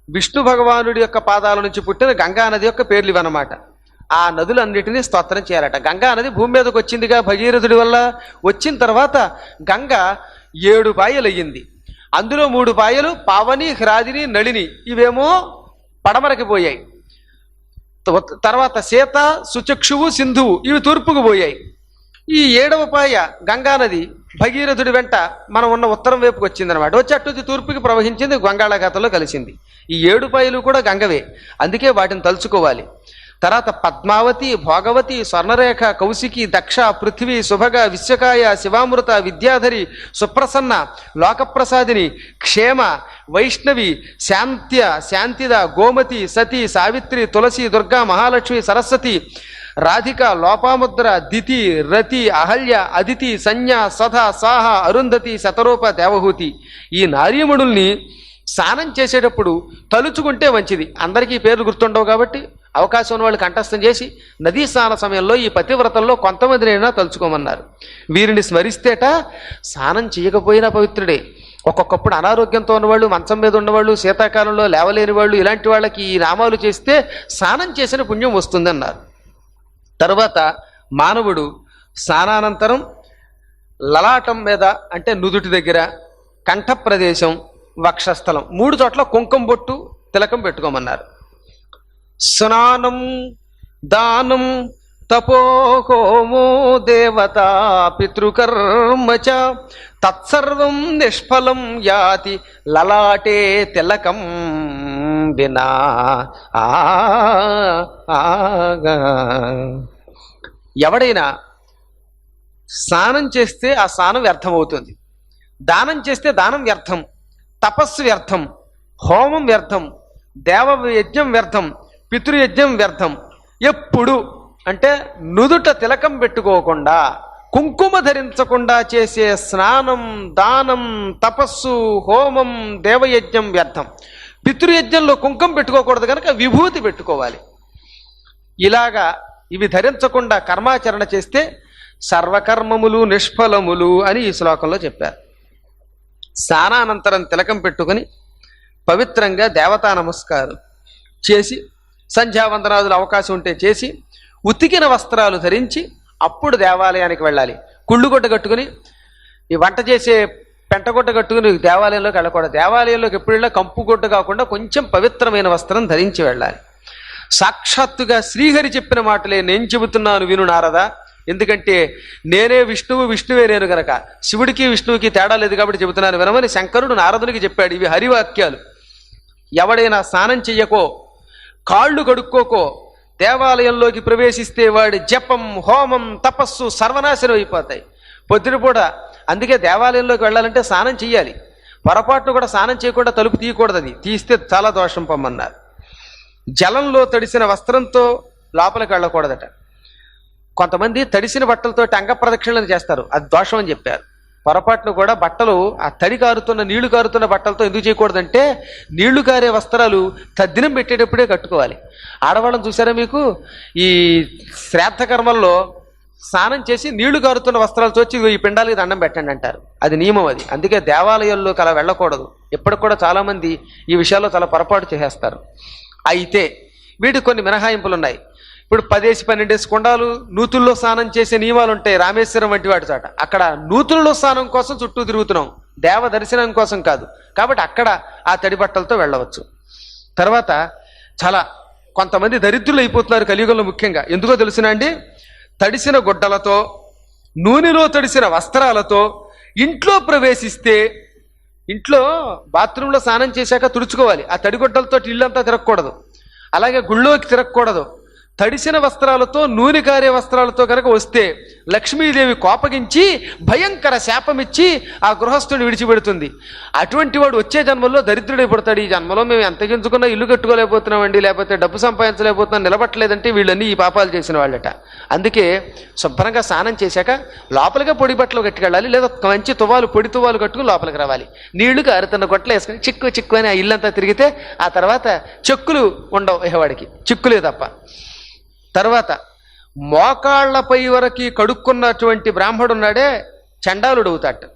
విష్ణు భగవానుడి యొక్క పాదాల నుంచి పుట్టిన గంగా నది యొక్క పేర్లు ఇవన్నమాట. ఆ నదులన్నిటినీ స్తోత్రం చేయాలట. గంగా నది భూమి మీదకి వచ్చిందిగా భగీరథుడి వల్ల. వచ్చిన తర్వాత గంగ 7 పాయలు అయ్యింది. అందులో 3 పాయలు పావని, హ్రాదిని, నళిని, ఇవేమో పడమరకి పోయాయి. తర్వాత సీత, సుచక్షువు, సింధువు, ఇవి తూర్పుకు పోయాయి. ఈ 7వ పాయ గంగానది భగీరథుడి వెంట మనం ఉన్న ఉత్తరం వైపుకి వచ్చిందనమాట. వచ్చి అటు తూర్పుకి ప్రవహించింది, బంగాళాఖాతంలో కలిసింది. ఈ 7 పాయలు కూడా గంగవే, అందుకే వాటిని తలుచుకోవాలి. తర్వాత పద్మావతి, భోగవతి, స్వర్ణరేఖ, కౌశికి, దక్ష, పృథ్వీ, శుభగ, విశ్వకాయ, శివామృత, విద్యాధరి, సుప్రసన్న, లోకప్రసాదిని, క్షేమ, వైష్ణవి, శాంతిద, గోమతి, సతి, సావిత్రి, తులసి, దుర్గా, మహాలక్ష్మి, సరస్వతి, రాధిక, లోపాముద్ర, దితి, రతి, అహల్య, అదితి, సంజ్ఞ, సధ, సాహ, అరుంధతి, శతరూప, దేవహూతి. ఈ నారీమణుల్ని స్నానం చేసేటప్పుడు తలుచుకుంటే మంచిది. అందరికీ పేర్లు గుర్తుండవు కాబట్టి అవకాశం ఉన్న వాళ్ళు కంఠస్థం చేసి నదీ స్నాన సమయంలో ఈ పతివ్రతల్లో కొంతమందినైనా తలుచుకోమన్నారు. వీరిని స్మరిస్తేట స్నానం చేయకపోయినా పవిత్రుడే. ఒక్కొక్కప్పుడు అనారోగ్యంతో ఉన్నవాళ్ళు, మంచం మీద ఉన్నవాళ్ళు, శీతాకాలంలో లేవలేని వాళ్ళు, ఇలాంటి వాళ్ళకి ఈ నామాలు చేస్తే స్నానం చేసిన పుణ్యం వస్తుందన్నారు. తరువాత మానవుడు స్నానానంతరం లలాటం మీద అంటే నుదుటి దగ్గర, కంఠ ప్రదేశం, వక్షస్థలం 3 చోట్ల కుంకుమ బొట్టు, తిలకం పెట్టుకోమన్నారు. స్నానం దానం తపో హోమో దేవతా పితృకర్మ చ తత్సర్వం నిష్ఫలం యాతి లలాటే తిలకం వినా ఎవడైనా స్నానం చేస్తే ఆ స్నానం వ్యర్థమవుతుంది, దానం చేస్తే దానం వ్యర్థం, తపస్సు వ్యర్థం, హోమం వ్యర్థం, దేవయజ్ఞం వ్యర్థం, పితృయజ్ఞం వ్యర్థం. ఎప్పుడు అంటే నుదుట తిలకం పెట్టుకోకుండా కుంకుమ ధరించకుండా చేసే స్నానం, దానం, తపస్సు, హోమం, దేవయజ్ఞం వ్యర్థం. పితృయజ్ఞంలో కుంకుమ పెట్టుకోకూడదు కనుక విభూతి పెట్టుకోవాలి. ఇలాగా ఇవి ధరించకుండా కర్మాచరణ చేస్తే సర్వకర్మములు నిష్ఫలములు అని ఈ శ్లోకంలో చెప్పారు. స్నానానంతరం తిలకం పెట్టుకుని పవిత్రంగా దేవతా నమస్కారం చేసి సంధ్యావందనాదులు అవకాశం ఉంటే చేసి ఉతికిన వస్త్రాలు ధరించి అప్పుడు దేవాలయానికి వెళ్ళాలి. కుళ్ళుగుడ్డ కట్టుకుని ఈ వంట చేసే పెంటగుడ్డ కట్టుకుని దేవాలయంలోకి వెళ్ళకూడదు. దేవాలయంలోకి ఎప్పుడు వెళ్ళినా కంపుగుడ్డ కాకుండా కొంచెం పవిత్రమైన వస్త్రం ధరించి వెళ్ళాలి. సాక్షాత్తుగా శ్రీహరి చెప్పిన మాటలే నేను చెబుతున్నాను విను నారదా. ఎందుకంటే నేనే విష్ణువు, విష్ణువే నేను గనక. శివుడికి విష్ణువుకి తేడా లేదు కాబట్టి చెబుతున్నాను వినమని శంకరుడు నారదునికి చెప్పాడు. ఇవి హరివాక్యాలు. ఎవడైనా స్నానం చెయ్యకో, కాళ్ళు కడుక్కోకో దేవాలయంలోకి ప్రవేశిస్తే వాడి జపం, హోమం, తపస్సు సర్వనాశనం అయిపోతాయి. పొద్దునపూట అందుకే దేవాలయంలోకి వెళ్ళాలంటే స్నానం చెయ్యాలి. పొరపాటును కూడా స్నానం చేయకుండా తలుపు తీయకూడదు, అది తీస్తే చాలా దోషం పొమ్మన్నారు. జలంలో తడిసిన వస్త్రంతో లోపలికి వెళ్ళకూడదట. కొంతమంది తడిసిన బట్టలతో అంగ ప్రదక్షిణలు చేస్తారు, అది దోషం అని చెప్పారు. పొరపాటును కూడా బట్టలు ఆ తడి కారుతున్న నీళ్లు కారుతున్న బట్టలతో ఎందుకు చేయకూడదంటే నీళ్లు కారే వస్త్రాలు తద్దినం పెట్టేటప్పుడే కట్టుకోవాలి. ఆడవాళ్ళని చూసారా మీకు, ఈ శ్రాద్ధ కర్మల్లో స్నానం చేసి నీళ్లు కారుతున్న వస్త్రాలతో వచ్చి ఈ పిండాలకి దండం పెట్టండి అంటారు. అది నియమం అది. అందుకే దేవాలయాల్లోకి అలా వెళ్ళకూడదు. ఎప్పటికి కూడా చాలామంది ఈ విషయాల్లో చాలా పొరపాటు చేసేస్తారు. అయితే వీటికి కొన్ని మినహాయింపులు ఉన్నాయి. ఇప్పుడు 10-12 కుండాలు నూతుల్లో స్నానం చేసే నియమాలు ఉంటాయి. రామేశ్వరం వంటి వాటి చోట అక్కడ నూతుల్లో స్నానం కోసం చుట్టూ తిరుగుతున్నాం, దేవ దర్శనం కోసం కాదు. కాబట్టి అక్కడ ఆ తడి బట్టలతో వెళ్ళవచ్చు. తర్వాత చాలా కొంతమంది దరిద్రులు అయిపోతున్నారు కలియుగంలో. ముఖ్యంగా ఎందుకో తెలుసునా అండి, తడిసిన గుడ్డలతో నూనెలో తడిసిన వస్త్రాలతో ఇంట్లో ప్రవేశిస్తే, ఇంట్లో బాత్రూంలో స్నానం చేశాక తుడుచుకోవాలి, ఆ తడిగుడ్డలతో ఇల్లంతా తిరగకూడదు. అలాగే గుళ్ళోకి తిరగకూడదు. తడిసిన వస్త్రాలతో నూనె కారే వస్త్రాలతో కనుక వస్తే లక్ష్మీదేవి కోపగించి భయంకర శాపమిచ్చి ఆ గృహస్థుని విడిచిపెడుతుంది. అటువంటి వాడు వచ్చే జన్మల్లో దరిద్రుడై పడతాడు. ఈ జన్మలో మేము ఎంత గింజుకున్నా ఇల్లు కట్టుకోలేకపోతున్నామండి, లేకపోతే డబ్బు సంపాదించలేకపోతున్నాం, నిలబట్టలేదంటే వీళ్ళన్నీ ఈ పాపాలు చేసిన వాళ్ళట. అందుకే శుభ్రంగా స్నానం చేశాక లోపలిగా పొడి బట్టలు కట్టుకెళ్ళాలి, లేదా మంచి తువాలు, పొడి తువాలు కట్టుకుని లోపలికి రావాలి. నీళ్లు కారుతున్న గొట్టలు వేసుకుని చిక్కు చిక్కు అని ఆ ఇల్లంతా తిరిగితే ఆ తర్వాత చెక్కులు ఉండవు వాడికి, చిక్కులే తప్ప. తర్వాత మోకాళ్లపై వరకు కడుక్కున్నటువంటి బ్రాహ్మడు ఉన్నాడే చండాలుడు అవుతాడు.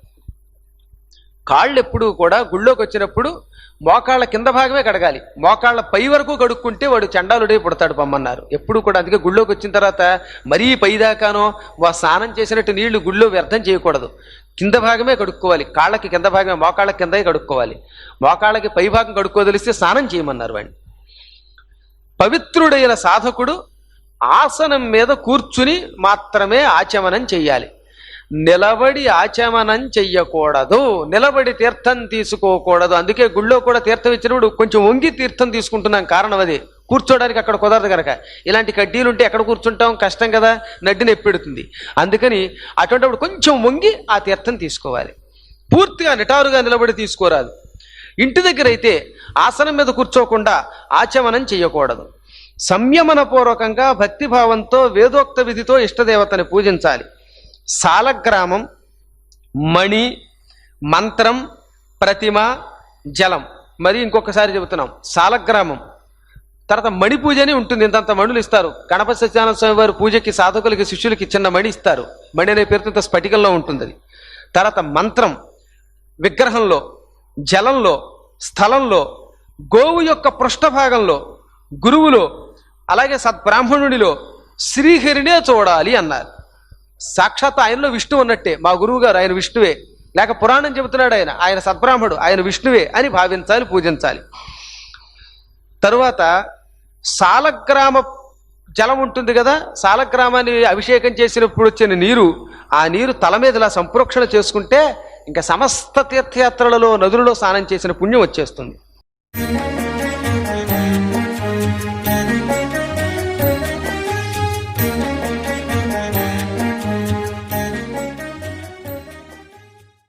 కాళ్ళు ఎప్పుడు కూడా గుళ్ళోకి వచ్చినప్పుడు మోకాళ్ళ కింద భాగమే కడగాలి, మోకాళ్ళ పై వరకు కడుక్కుంటే వాడు చండాలుడే పుడతాడు పొమ్మన్నారు ఎప్పుడు కూడా. అందుకే గుళ్ళోకి వచ్చిన తర్వాత మరీ పైదాకానో స్నానం చేసినట్టు నీళ్లు గుళ్ళో వ్యర్థం చేయకూడదు. కింద భాగమే కడుక్కోవాలి, కాళ్ళకి కింద భాగమే, మోకాళ్ళ కిందే కడుక్కోవాలి. మోకాళ్ళకి పై భాగం కడుక్కోదలిస్తే స్నానం చేయమన్నారు వాడిని. పవిత్రుడైన సాధకుడు ఆసనం మీద కూర్చుని మాత్రమే ఆచమనం చెయ్యాలి, నిలబడి ఆచమనం చెయ్యకూడదు, నిలబడి తీర్థం తీసుకోకూడదు. అందుకే గుళ్ళో కూడా తీర్థం ఇచ్చినప్పుడు కొంచెం వంగి తీర్థం తీసుకుంటున్నాం, కారణం అదే. కూర్చోడానికి అక్కడ కుదరదు కనుక. ఇలాంటి కడ్డీలు ఉంటే ఎక్కడ కూర్చుంటాం, కష్టం కదా, నడ్డి నొప్పెడుతుంది. అందుకని అటువంటిప్పుడు కొంచెం వంగి ఆ తీర్థం తీసుకోవాలి. పూర్తిగా నిటారుగా నిలబడి తీసుకోరాదు. ఇంటి దగ్గర అయితే ఆసనం మీద కూర్చోకుండా ఆచమనం చెయ్యకూడదు. సంయమనపూర్వకంగా భక్తిభావంతో వేదోక్త విధితో ఇష్టదేవతని పూజించాలి. సాలగ్రామం, మణి, మంత్రం, ప్రతిమ, జలం. మరి ఇంకొకసారి చెబుతున్నాం, సాలగ్రామం తర్వాత మణి పూజ అని ఉంటుంది. ఇంతంత మణులు ఇస్తారు. గణపతి సత్యనారాయణ స్వామి వారి పూజకి సాధకులకి శిష్యులకి చిన్న మణి ఇస్తారు. మణి అనే పేరుతో స్ఫటికంలో ఉంటుంది అది. తర్వాత మంత్రం విగ్రహంలో, జలంలో, స్థలంలో, గోవు యొక్క పృష్ఠభాగంలో, గురువులో, అలాగే సద్బ్రాహ్మణుడిలో శ్రీహరినే చూడాలి అన్నారు. సాక్షాత్ ఆయనలో విష్ణువు ఉన్నట్టే. మా గురువు గారు ఆయన విష్ణువే, లేక పురాణం చెబుతున్నాడు ఆయన సద్బ్రాహ్మణుడు, ఆయన విష్ణువే అని భావించాలి, పూజించాలి. తరువాత సాలగ్రామ జలం ఉంటుంది కదా, సాలగ్రామాన్ని అభిషేకం చేసినప్పుడు వచ్చిన నీరు, ఆ నీరు తల మీద ఇలా సంప్రోక్షణ చేసుకుంటే ఇంకా సమస్త తీర్థయాత్రలలో నదులలో స్నానం చేసిన పుణ్యం వచ్చేస్తుంది.